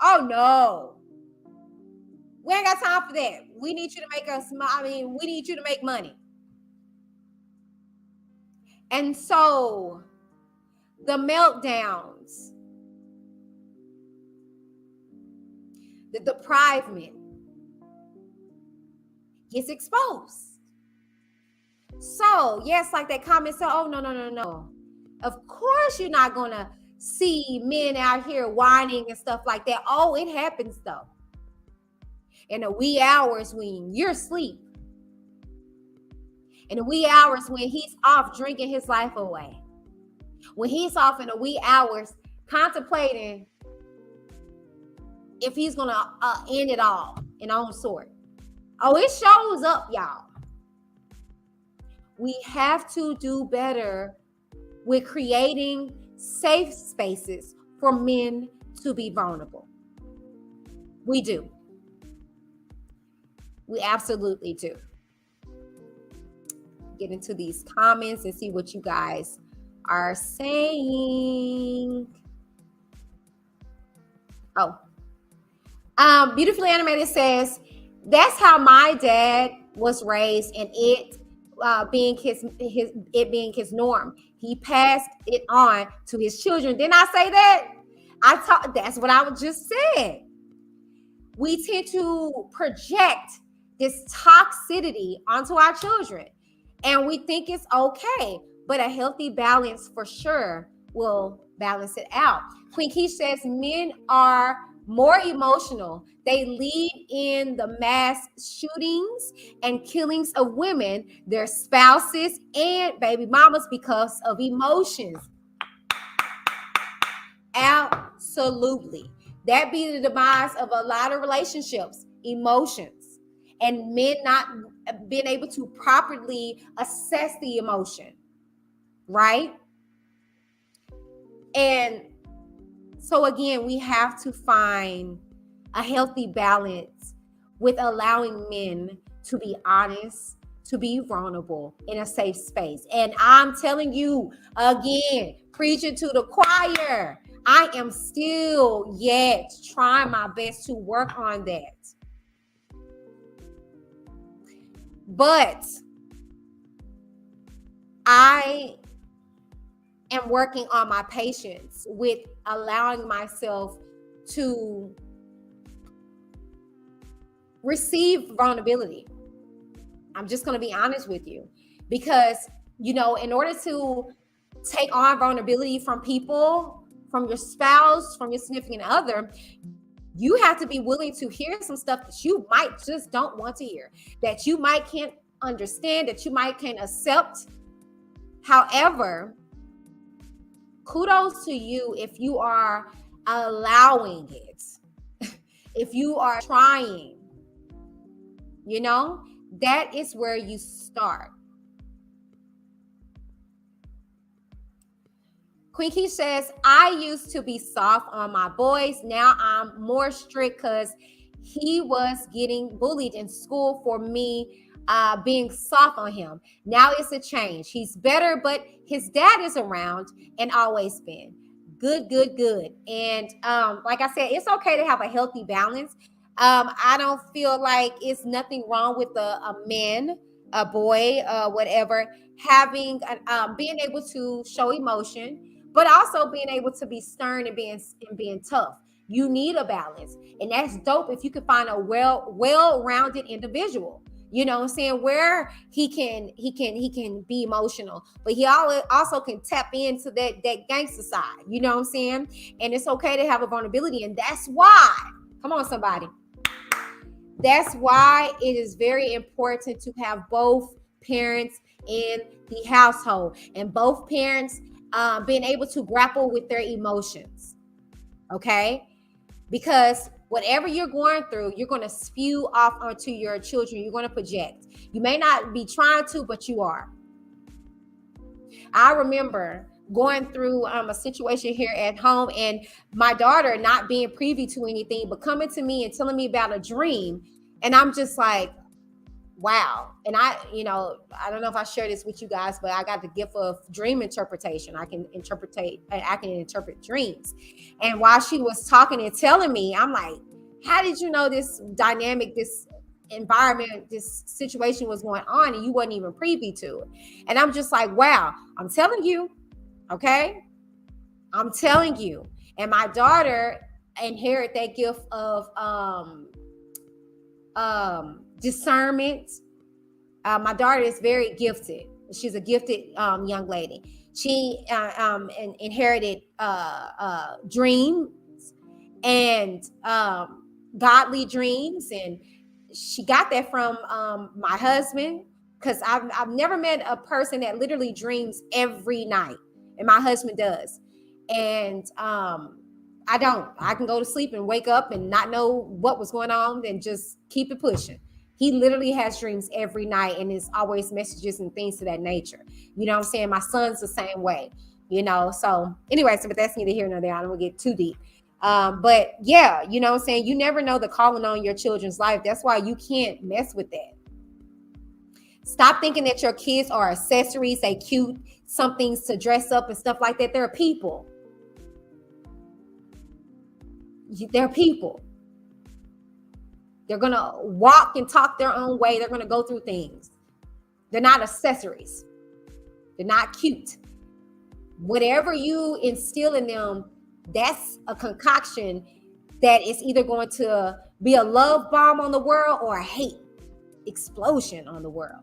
Oh no. We ain't got time for that. We need you to make us, we need you to make money. And so the meltdowns, the deprivement gets exposed. So yes, like that comment said, oh no. Of course you're not gonna see men out here whining and stuff like that. Oh, it happens though. In the wee hours when you're asleep. In the wee hours when he's off drinking his life away. When he's off in the wee hours contemplating if he's gonna end it all in own sort. Oh, it shows up, y'all. We have to do better with creating safe spaces for men to be vulnerable. We do. We absolutely do. Get into these comments and see what you guys are saying. Oh, Beautifully Animated says, that's how my dad was raised, and it being his norm. He passed it on to his children. Didn't I say that? That's what I just said. We tend to project this toxicity onto our children, and we think it's okay, but a healthy balance for sure will balance it out. Queen Keish says men are more emotional. They lead in the mass shootings and killings of women, their spouses, and baby mamas because of emotions. Absolutely. That be the demise of a lot of relationships, emotions, and men not being able to properly assess the emotion, right? And so again, we have to find a healthy balance with allowing men to be honest, to be vulnerable in a safe space. And I'm telling you again, preaching to the choir, I am still yet trying my best to work on that. But I am working on my patience with allowing myself to receive vulnerability. I'm just going to be honest with you, because, in order to take on vulnerability from people, from your spouse, from your significant other, you have to be willing to hear some stuff that you might just don't want to hear, that you might can't understand, that you might can't accept. However, kudos to you if you are allowing it, if you are trying, that is where you start. Queen Key says, I used to be soft on my boys. Now I'm more strict because he was getting bullied in school for me being soft on him. Now it's a change. He's better, but his dad is around and always been. Good. And like I said, it's okay to have a healthy balance. I don't feel like it's nothing wrong with a man, a boy, whatever, having being able to show emotion, but also being able to be stern and being tough. You need a balance, and that's dope if you can find a well-rounded individual. You know what I'm saying? Where he can be emotional, but he also can tap into that gangster side. You know what I'm saying? And it's okay to have a vulnerability, and that's why. Come on, somebody. That's why it is very important to have both parents in the household and both parents being able to grapple with their emotions. Okay? Because Whatever you're going through, you're going to spew off onto your children. You're going to project. You may not be trying to, but you are. I remember going through a situation here at home, and my daughter not being privy to anything, but coming to me and telling me about a dream. And I'm just like, wow. And I don't know if I share this with you guys, but I got the gift of dream interpretation. I can interpret dreams. And while she was talking and telling me, I'm like, how did you know this dynamic, this environment, this situation was going on and you wasn't even privy to it? And I'm just like, wow, I'm telling you, okay? I'm telling you. And my daughter inherited that gift of discernment. My daughter is very gifted. She's a gifted young lady. She inherited dreams and godly dreams, and she got that from my husband, because I've never met a person that literally dreams every night, and my husband does. And I don't. I can go to sleep and wake up and not know what was going on and just keep it pushing. He literally has dreams every night, and it's always messages and things to that nature. You know what I'm saying? My son's the same way, So anyway, but that's neither here nor there. I don't want to get too deep. But yeah, you know what I'm saying? You never know the calling on your children's life. That's why you can't mess with that. Stop thinking that your kids are accessories, they cute, some things to dress up and stuff like that. They're people. They're people. They're going to walk and talk their own way. They're going to go through things. They're not accessories. They're not cute. Whatever you instill in them, that's a concoction that is either going to be a love bomb on the world or a hate explosion on the world.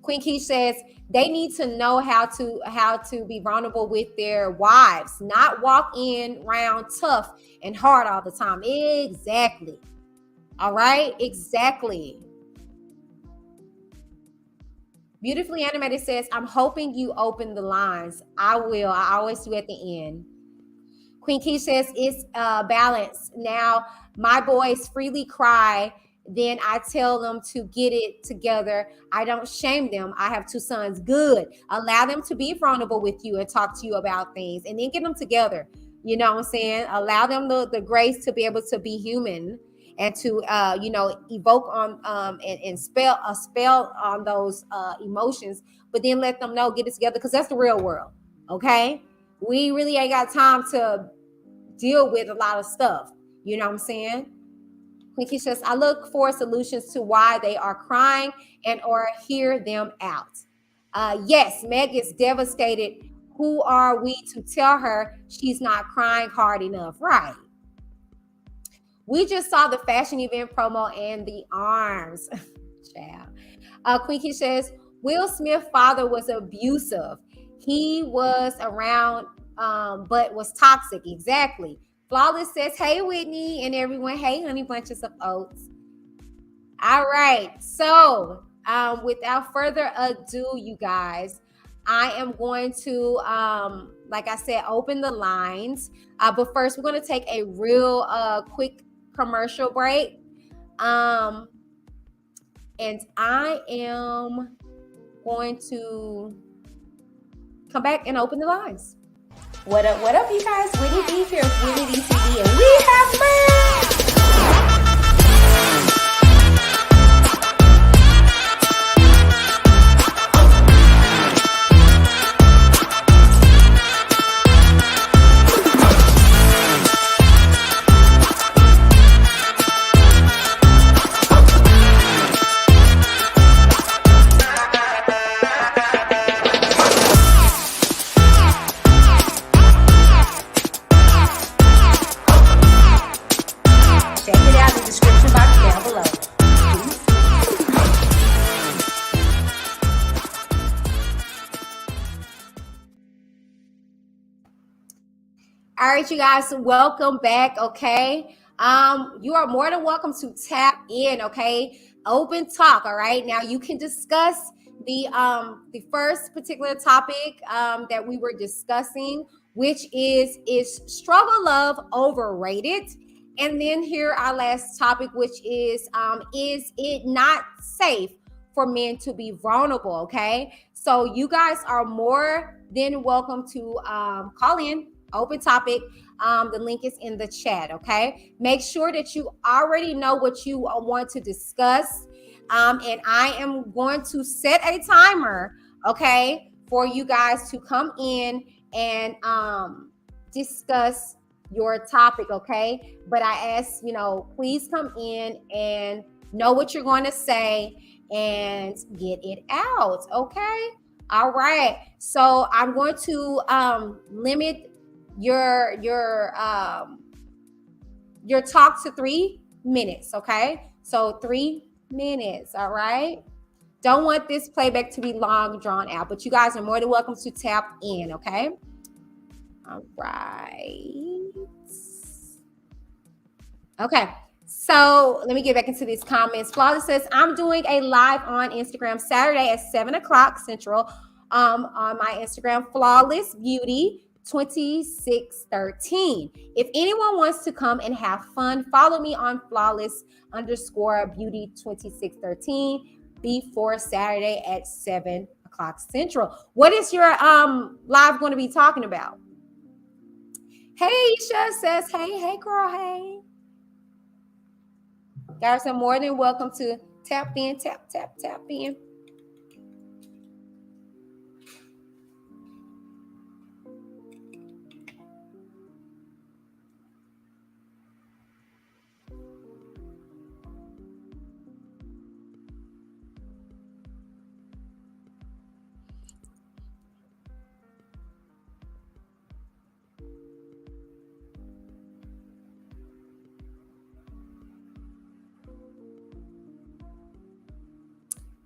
Queen Key says they need to know how to be vulnerable with their wives, not walk in round tough and hard all the time. Exactly. All right. Exactly. Beautifully Animated says, I'm hoping you open the lines. I will. I always do at the end. Queen Key says it's balance. Now my boys freely cry. Then I tell them to get it together. I don't shame them. I have 2 sons. Good. Allow them to be vulnerable with you and talk to you about things, and then get them together. You know what I'm saying? Allow them the grace to be able to be human and to, evoke on and spell a spell on those emotions, but then let them know, get it together, because that's the real world. Okay. We really ain't got time to deal with a lot of stuff. You know what I'm saying? Quinky says, I look for solutions to why they are crying and or hear them out. Yes, Meg is devastated. Who are we to tell her she's not crying hard enough? Right. We just saw the fashion event promo and the arms. Child. Quinky says, Will Smith's father was abusive. He was around, but was toxic. Exactly. Flawless says, hey, Whitney and everyone. Hey, honey bunches of oats. All right. So without further ado, you guys, I am going to, like I said, open the lines. But first, we're going to take a real quick commercial break. And I am going to come back and open the lines. What up, you guys? Whitney D here with Whitney D TV, and we have merch! All right, you guys, welcome back. Okay. You are more than welcome to tap in. Okay. Open talk. All right. Now you can discuss the first particular topic that we were discussing which is struggle love overrated? And then here our last topic, which is it not safe for men to be vulnerable? Okay, so you guys are more than welcome to call in. Open topic. The link is in the chat. Okay, make sure that you already know what you want to discuss. And I am going to set a timer, okay, for you guys to come in and discuss your topic, okay? But I ask, please come in and know what you're going to say and get it out, okay? All right. So I'm going to limit your talk to 3 minutes, okay? So 3 minutes, all right? Don't want this playback to be long, drawn out, but you guys are more than welcome to tap in, okay? All right. Okay, so let me get back into these comments. Flawless says, I'm doing a live on Instagram Saturday at 7 o'clock Central on my Instagram, Flawless Beauty 2613. If anyone wants to come and have fun, follow me on flawless_beauty 2613 before Saturday at 7 o'clock Central. What is your live going to be talking about? Hey, Isha says, hey girl, hey. Guys are more than welcome to tap in.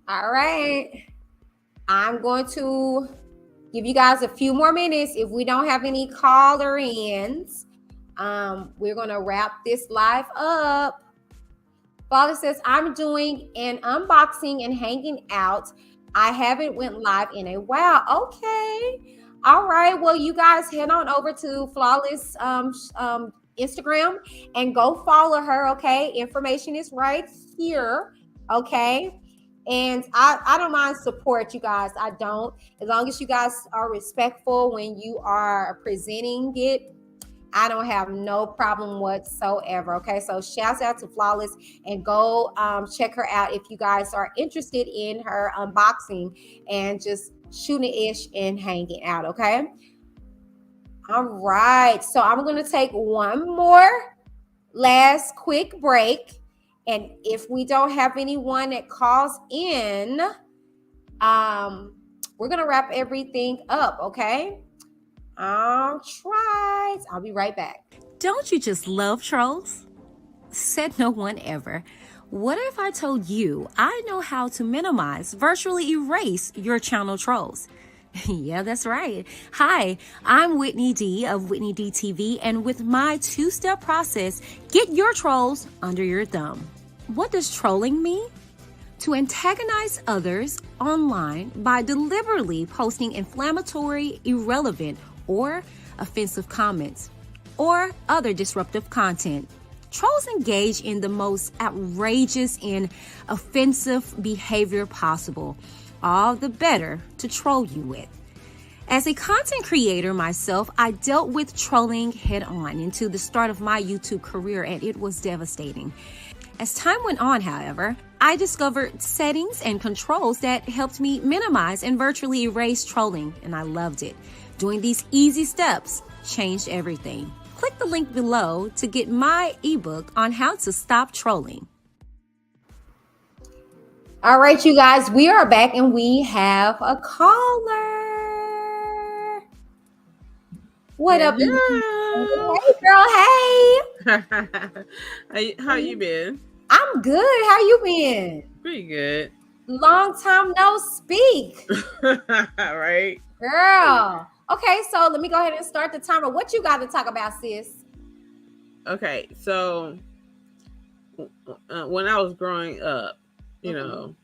All right. I'm going to give you guys a few more minutes. If we don't have any caller-ins, we're going to wrap this live up. Father says, I'm doing an unboxing and hanging out. I haven't went live in a while. Okay. All right. Well, you guys head on over to Flawless Instagram and go follow her. Okay. Information is right here. Okay. And I don't mind support, you guys. I don't. As long as you guys are respectful when you are presenting it, I don't have no problem whatsoever. Okay, so shouts out to Flawless and go check her out if you guys are interested in her unboxing and just shooting ish and hanging out. Okay. All right. So I'm going to take one more last quick break. And if we don't have anyone that calls in, we're going to wrap everything up, okay? All right. I'll be right back. Don't you just love trolls? Said no one ever. What if I told you I know how to minimize, virtually erase your channel trolls? Yeah, that's right. Hi, I'm Whitney D of Whitney D TV, and with my two-step process, get your trolls under your thumb. What does trolling mean? To antagonize others online by deliberately posting inflammatory, irrelevant, or offensive comments, or other disruptive content. Trolls engage in the most outrageous and offensive behavior possible, all the better to troll you with. As a content creator myself, I dealt with trolling head on into the start of my YouTube career, and it was devastating. As time went on, however, I discovered settings and controls that helped me minimize and virtually erase trolling, and I loved it. Doing these easy steps changed everything. Click the link below to get my ebook on how to stop trolling. All right, you guys, we are back and we have a caller. What up? Girl. Hey, girl. Hey. How you been? I'm good. How you been? Pretty good. Long time no speak. Right? Girl. Okay, so let me go ahead and start the timer. What you got to talk about, sis? Okay, so when I was growing up, when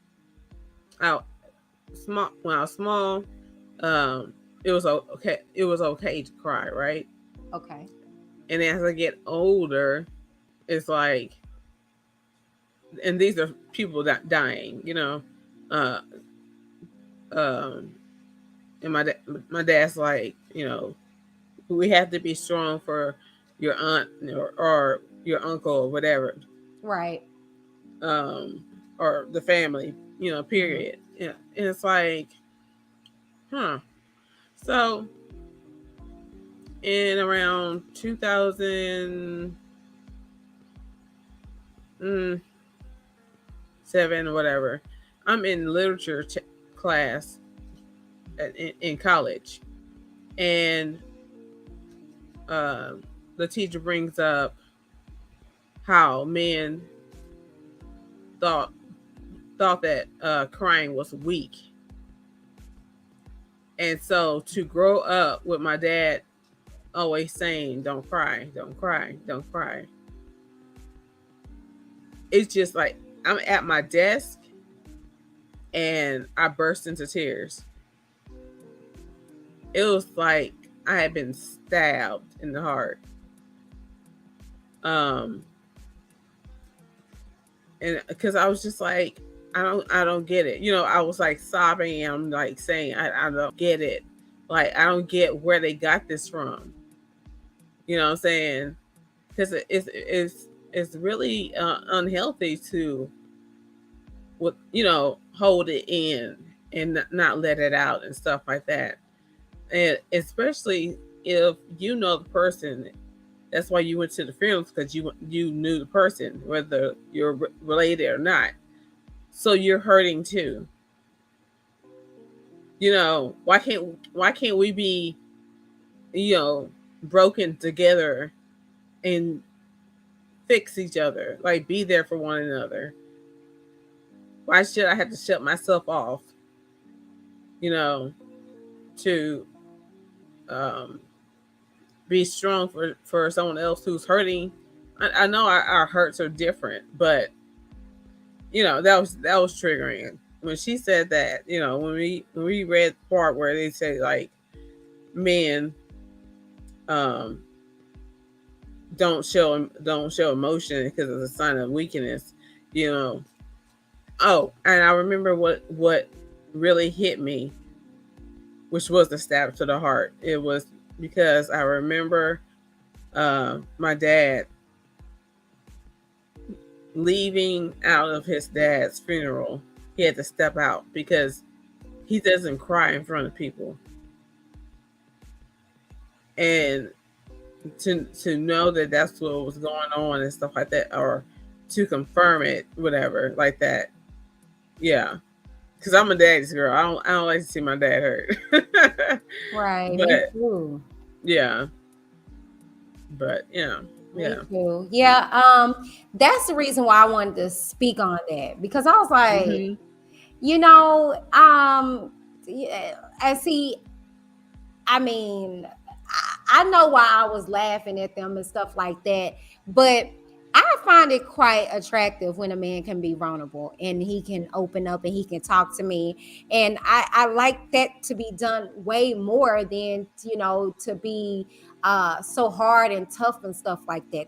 I was small, it was okay. It was okay to cry, right? Okay. And as I get older, it's like, and these are people that dying, uh, um, and my dad's like, we have to be strong for your aunt or your uncle or whatever, Right. or the family, Mm-hmm. period. Yeah, and it's like, huh. So in around 2007 or whatever, I'm in literature class in college, and uh, the teacher brings up how men thought that crying was weak, and so to grow up with my dad always saying, "Don't cry, don't cry, don't cry," it's just like I'm at my desk and I burst into tears. It was like I had been stabbed in the heart. Um, and because I was just like, I don't get it. I was like sobbing, and I'm like saying, I don't get it. Like, I don't get where they got this from. You know what I'm saying? Because it's really unhealthy to, hold it in and not let it out and stuff like that. And especially if you know the person. That's why you went to the funerals, because you knew the person, whether you're related or not. So you're hurting too. Why can't we be, broken together and fix each other, like be there for one another? Why should I have to shut myself off, to be strong for someone else who's hurting? I know our hurts are different, but that was triggering when she said that. When we read the part where they say like men don't show emotion because it's a sign of weakness. Oh, and I remember what really hit me, which was the stab to the heart. It was because I remember my dad leaving out of his dad's funeral. He had to step out because he doesn't cry in front of people. And to know that that's what was going on and stuff like that, or to confirm it, whatever, like that. Yeah. Because I'm a daddy's girl. I don't like to see my dad hurt. Right. But, Me too. yeah. But yeah. Me Yeah. too. Yeah. That's the reason why I wanted to speak on that, because I was like, Mm-hmm. yeah, I see. I mean, I know why I was laughing at them and stuff like that, but I find it quite attractive when a man can be vulnerable and he can open up and he can talk to me. And I like that to be done way more than, to be so hard and tough and stuff like that.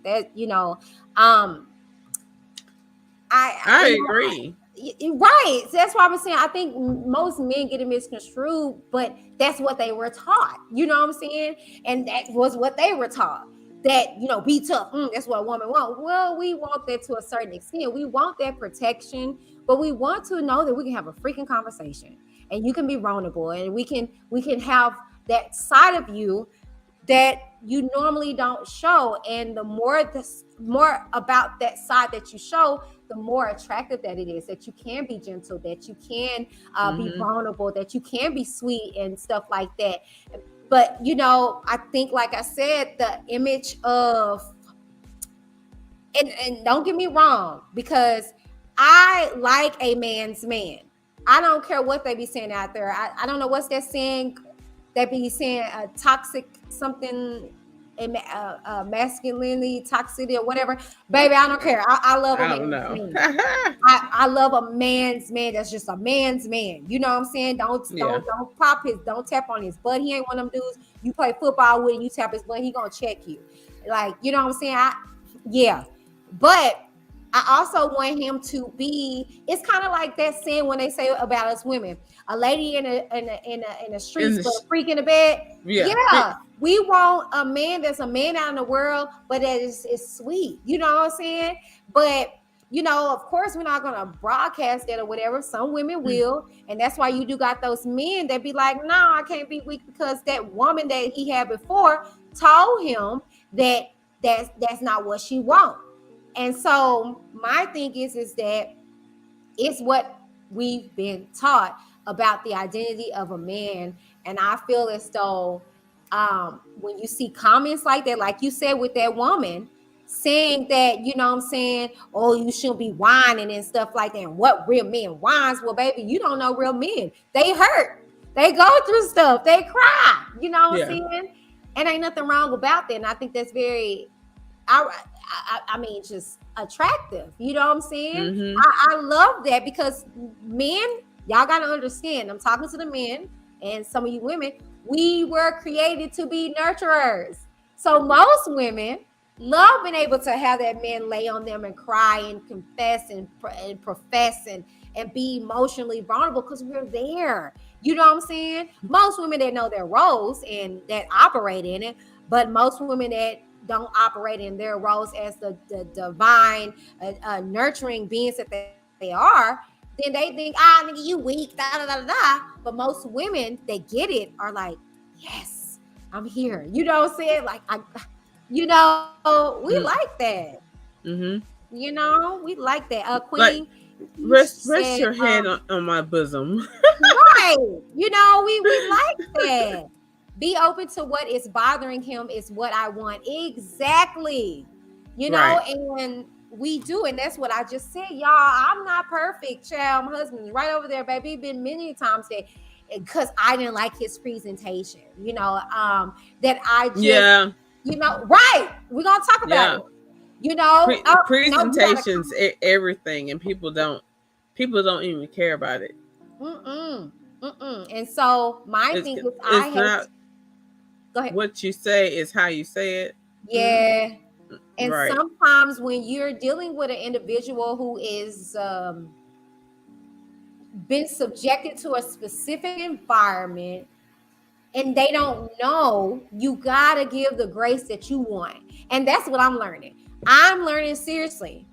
I agree. Right. So that's why I was saying I think most men get it misconstrued, but that's what they were taught. You know what I'm saying? And that was what they were taught. That, be tough. That's what a woman wants. Well, we want that to a certain extent. We want that protection, but we want to know that we can have a freaking conversation and you can be vulnerable, and we can have that side of you that you normally don't show. And the more about that side that you show, the more attractive that it is, that you can be gentle, that you can be vulnerable, that you can be sweet and stuff like that. But I think, like I said, the image of, and don't get me wrong, because I like a man's man. I don't care what they be saying out there. I don't know what's that saying. They be saying toxic something. masculinity, toxicity, or whatever. Baby, I don't care. I love a I don't man's know. man. I love a man's man that's just a man's man. You know what I'm saying? Don't don't tap on his butt. He ain't one of them dudes you play football with and you tap his butt, he gonna check you. Like, you know what I'm saying? Yeah. But I also want him to be. It's kind of like that saying when they say about us women, a lady in the streets, but a freak in the bed. Yeah, we want a man that's a man out in the world, but that is sweet. You know what I'm saying? But you know, of course, we're not gonna broadcast that or whatever. Some women will, and that's why you do got those men that be like, "No, I can't be weak because that woman that he had before told him that that's not what she wants." And so my thing is that it's what we've been taught about the identity of a man. And I feel as though when you see comments like that, like you said with that woman saying that, you know what I'm saying, oh, you shouldn't be whining and stuff like that. And what real men whines? Well, baby, you don't know real men. They hurt. They go through stuff. They cry. You know what I'm saying? And ain't nothing wrong about that. And I think that's very I mean, just attractive. You know what I'm saying? Mm-hmm. I love that because men, y'all got to understand, I'm talking to the men and some of you women, we were created to be nurturers. So most women love being able to have that man lay on them and cry and confess and profess and be emotionally vulnerable because we're there. You know what I'm saying? Most women that know their roles and that operate in it, but most women that don't operate in their roles as the divine, nurturing beings that they are, then they think, nigga, you weak, da da da da. But most women that get it are like, yes, I'm here. You know what I'm saying? Like, we like that. Mm-hmm. You know, we like that. Queen, like, rest your head on my bosom. Right. You know, we like that. Be open to what is bothering him is what I want. Exactly. You know, Right. And we do. And that's what I just said, y'all. I'm not perfect, child. My husband's right over there, baby. Been many times that because I didn't like his presentation, you know, that I just, you know, right. We're going to talk about it. You know, presentations, everything. And people don't even care about it. And so my thing is go ahead. What you say is how you say it. Yeah. And sometimes when you're dealing with an individual who is been subjected to a specific environment and they don't know, you gotta give the grace that you want. And that's what I'm learning. I'm learning seriously.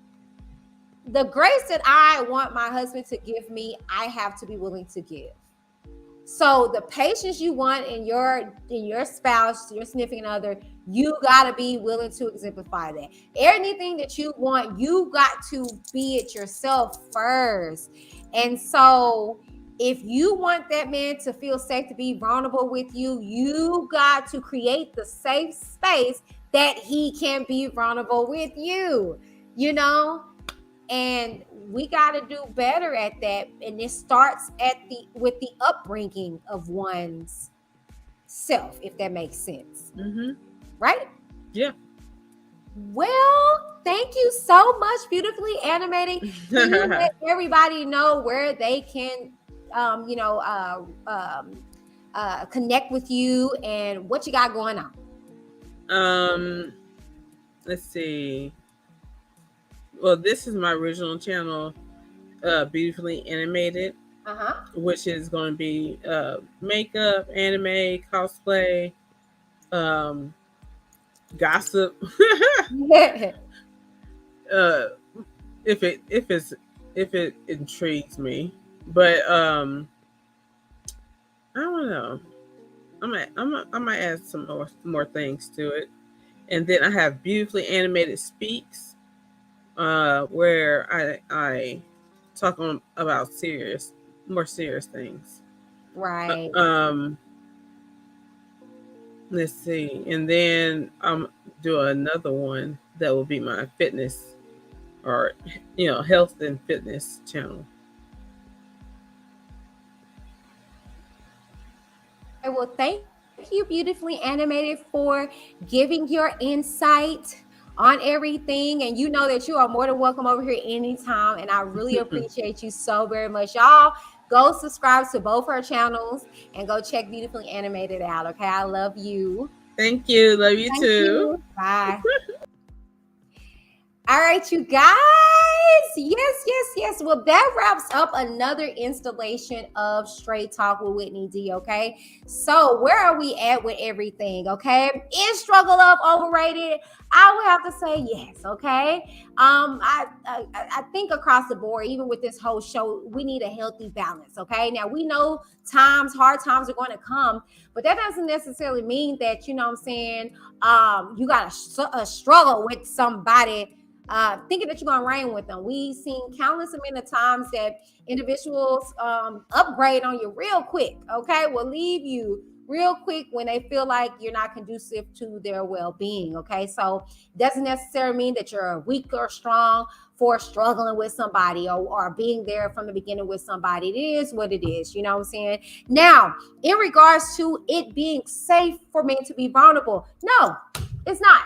The grace that I want my husband to give me, I have to be willing to give. So the patience you want in your spouse, your significant other, you got to be willing to exemplify that. Anything that you want, you got to be it yourself first. And so if you want that man to feel safe to be vulnerable with you, you got to create the safe space that he can be vulnerable with you, you know? And we got to do better at that. And it starts with the upbringing of one's self, if that makes sense. Mm-hmm. Right? Yeah. Well, thank you so much, beautifully animating. Can you let everybody know where they can, connect with you and what you got going on? Let's see. Well, this is my original channel, Beautifully Animated, which is going to be makeup, anime, cosplay, gossip. If it intrigues me, but I don't know. I might add some more things to it, and then I have Beautifully Animated Speaks. Where I talk about more serious things. Right. Let's see. And then I'm doing another one that will be my fitness or, health and fitness channel. Well, thank you, Beautifully Animated, for giving your insight on everything. And you know that you are more than welcome over here anytime. And I really appreciate you so very much. Y'all go subscribe to both our channels and go check Beautifully Animated out. Okay. I love you. Thank you. Love you Thank too. you. Bye. All right, you guys. Yes. Well, that wraps up another installation of Straight Talk with Whitney D. Okay. So where are we at with everything? Okay. Is Struggle Up overrated? I would have to say yes. Okay. I think across the board, even with this whole show, we need a healthy balance. Okay. Now we know hard times are going to come, but that doesn't necessarily mean that, you know what I'm saying, you got to struggle with somebody thinking that you're gonna reign with them. We've seen countless amount of times that individuals upgrade on you real quick. Okay, will leave you real quick when they feel like you're not conducive to their well-being. Okay, so doesn't necessarily mean that you're weak or strong for struggling with somebody or being there from the beginning with somebody. It is what it is. You know what I'm saying? Now, in regards to it being safe for men to be vulnerable, no, it's not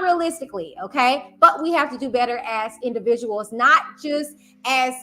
realistically, okay? But we have to do better as individuals, not just as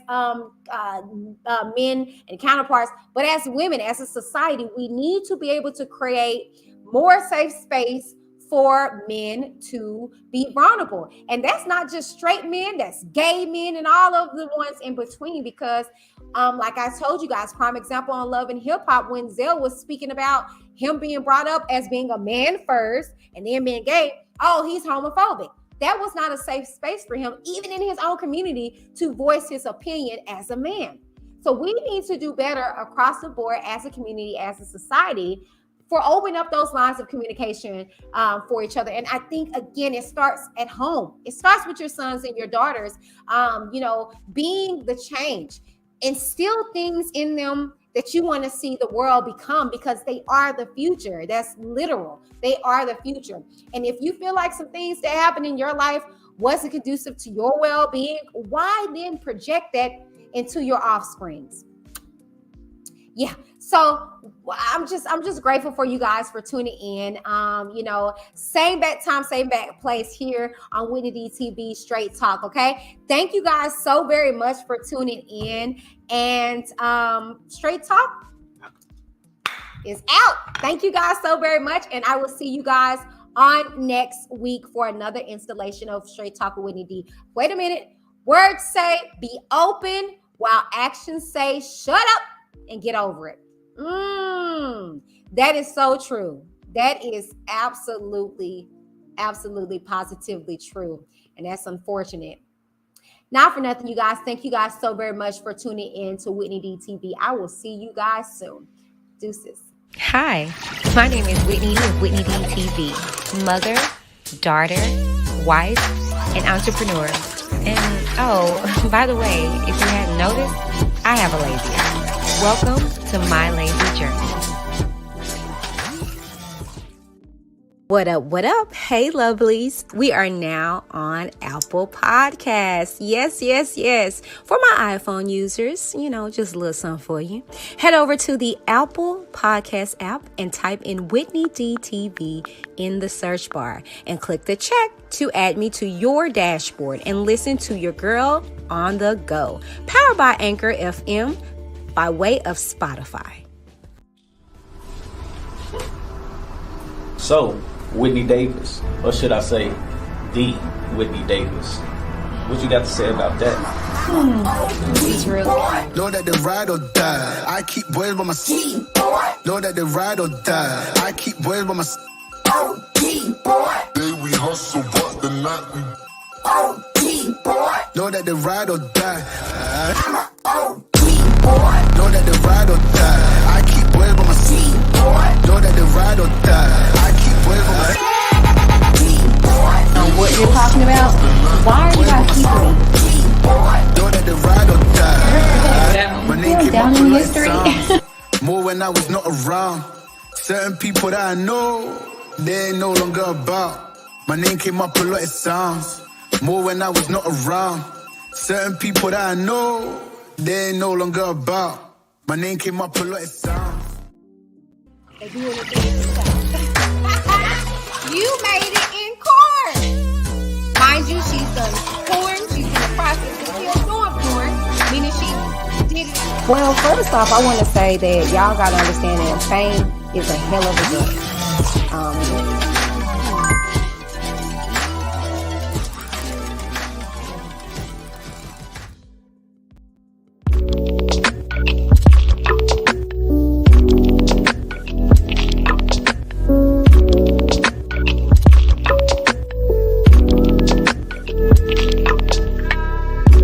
men and counterparts, but as women, as a society. We need to be able to create more safe space for men to be vulnerable. And that's not just straight men, that's gay men and all of the ones in between. Because like I told you guys, prime example on Love and Hip Hop, when Zelle was speaking about him being brought up as being a man first and then being gay, oh, he's homophobic. That was not a safe space for him, even in his own community, to voice his opinion as a man. So we need to do better across the board as a community, as a society, for opening up those lines of communication for each other. And I think, again, it starts at home. It starts with your sons and your daughters, being the change. Instill things in them that you want to see the world become, because they are the future. That's literal. They are the future. And if you feel like some things that happened in your life wasn't conducive to your well-being, why then project that into your offsprings? Yeah. So I'm just grateful for you guys for tuning in. Same bat time, same bat place here on Whitney D TV Straight Talk. Okay. Thank you guys so very much for tuning in. And Straight Talk is out. Thank you guys so very much. And I will see you guys on next week for another installation of Straight Talk with Whitney D. Wait a minute. Words say be open, while actions say shut up and get over it. That is so true. That is absolutely positively true. And that's unfortunate. Not for nothing, you guys. Thank you guys so very much for tuning in to Whitney D TV. I will see you guys soon. Deuces. Hi, my name is Whitney with Whitney D TV. Mother, daughter, wife, and entrepreneur. And oh, by the way, if you hadn't noticed, I have a lazy eye. Welcome to my lazy journey. What up? Hey, lovelies. We are now on Apple Podcasts. Yes. For my iPhone users, just a little something for you. Head over to the Apple Podcast app and type in Whitney D TV in the search bar and click the check to add me to your dashboard and listen to your girl on the go. Powered by Anchor FM by way of Spotify. So, Whitney Davis, or should I say, the Whitney Davis. What you got to say about that? He's real. Know that they ride or die. I keep boys by my side. Know that they ride or die. I keep boys by my side. Day we hustle, but the night we Know that they ride or die. Know that they ride or die. I keep boys by my side. Know that they ride or die. I keep boys by my side. What you're talking about? Why are you guys keeping me? Know that they ride or die. My name came down up in with history. sounds. More when I was not around. Certain people that I know, they ain't no longer about. My name came up a lot of sounds. More when I was not around. Certain people that I know, they ain't no longer about. My name came up a lot of sounds. They doing it You made it in court. Mind you, she's done porn. She's in the process of still doing porn, meaning she did it. Well, first off, I want to say that y'all got to understand that fame is a hell of a drug.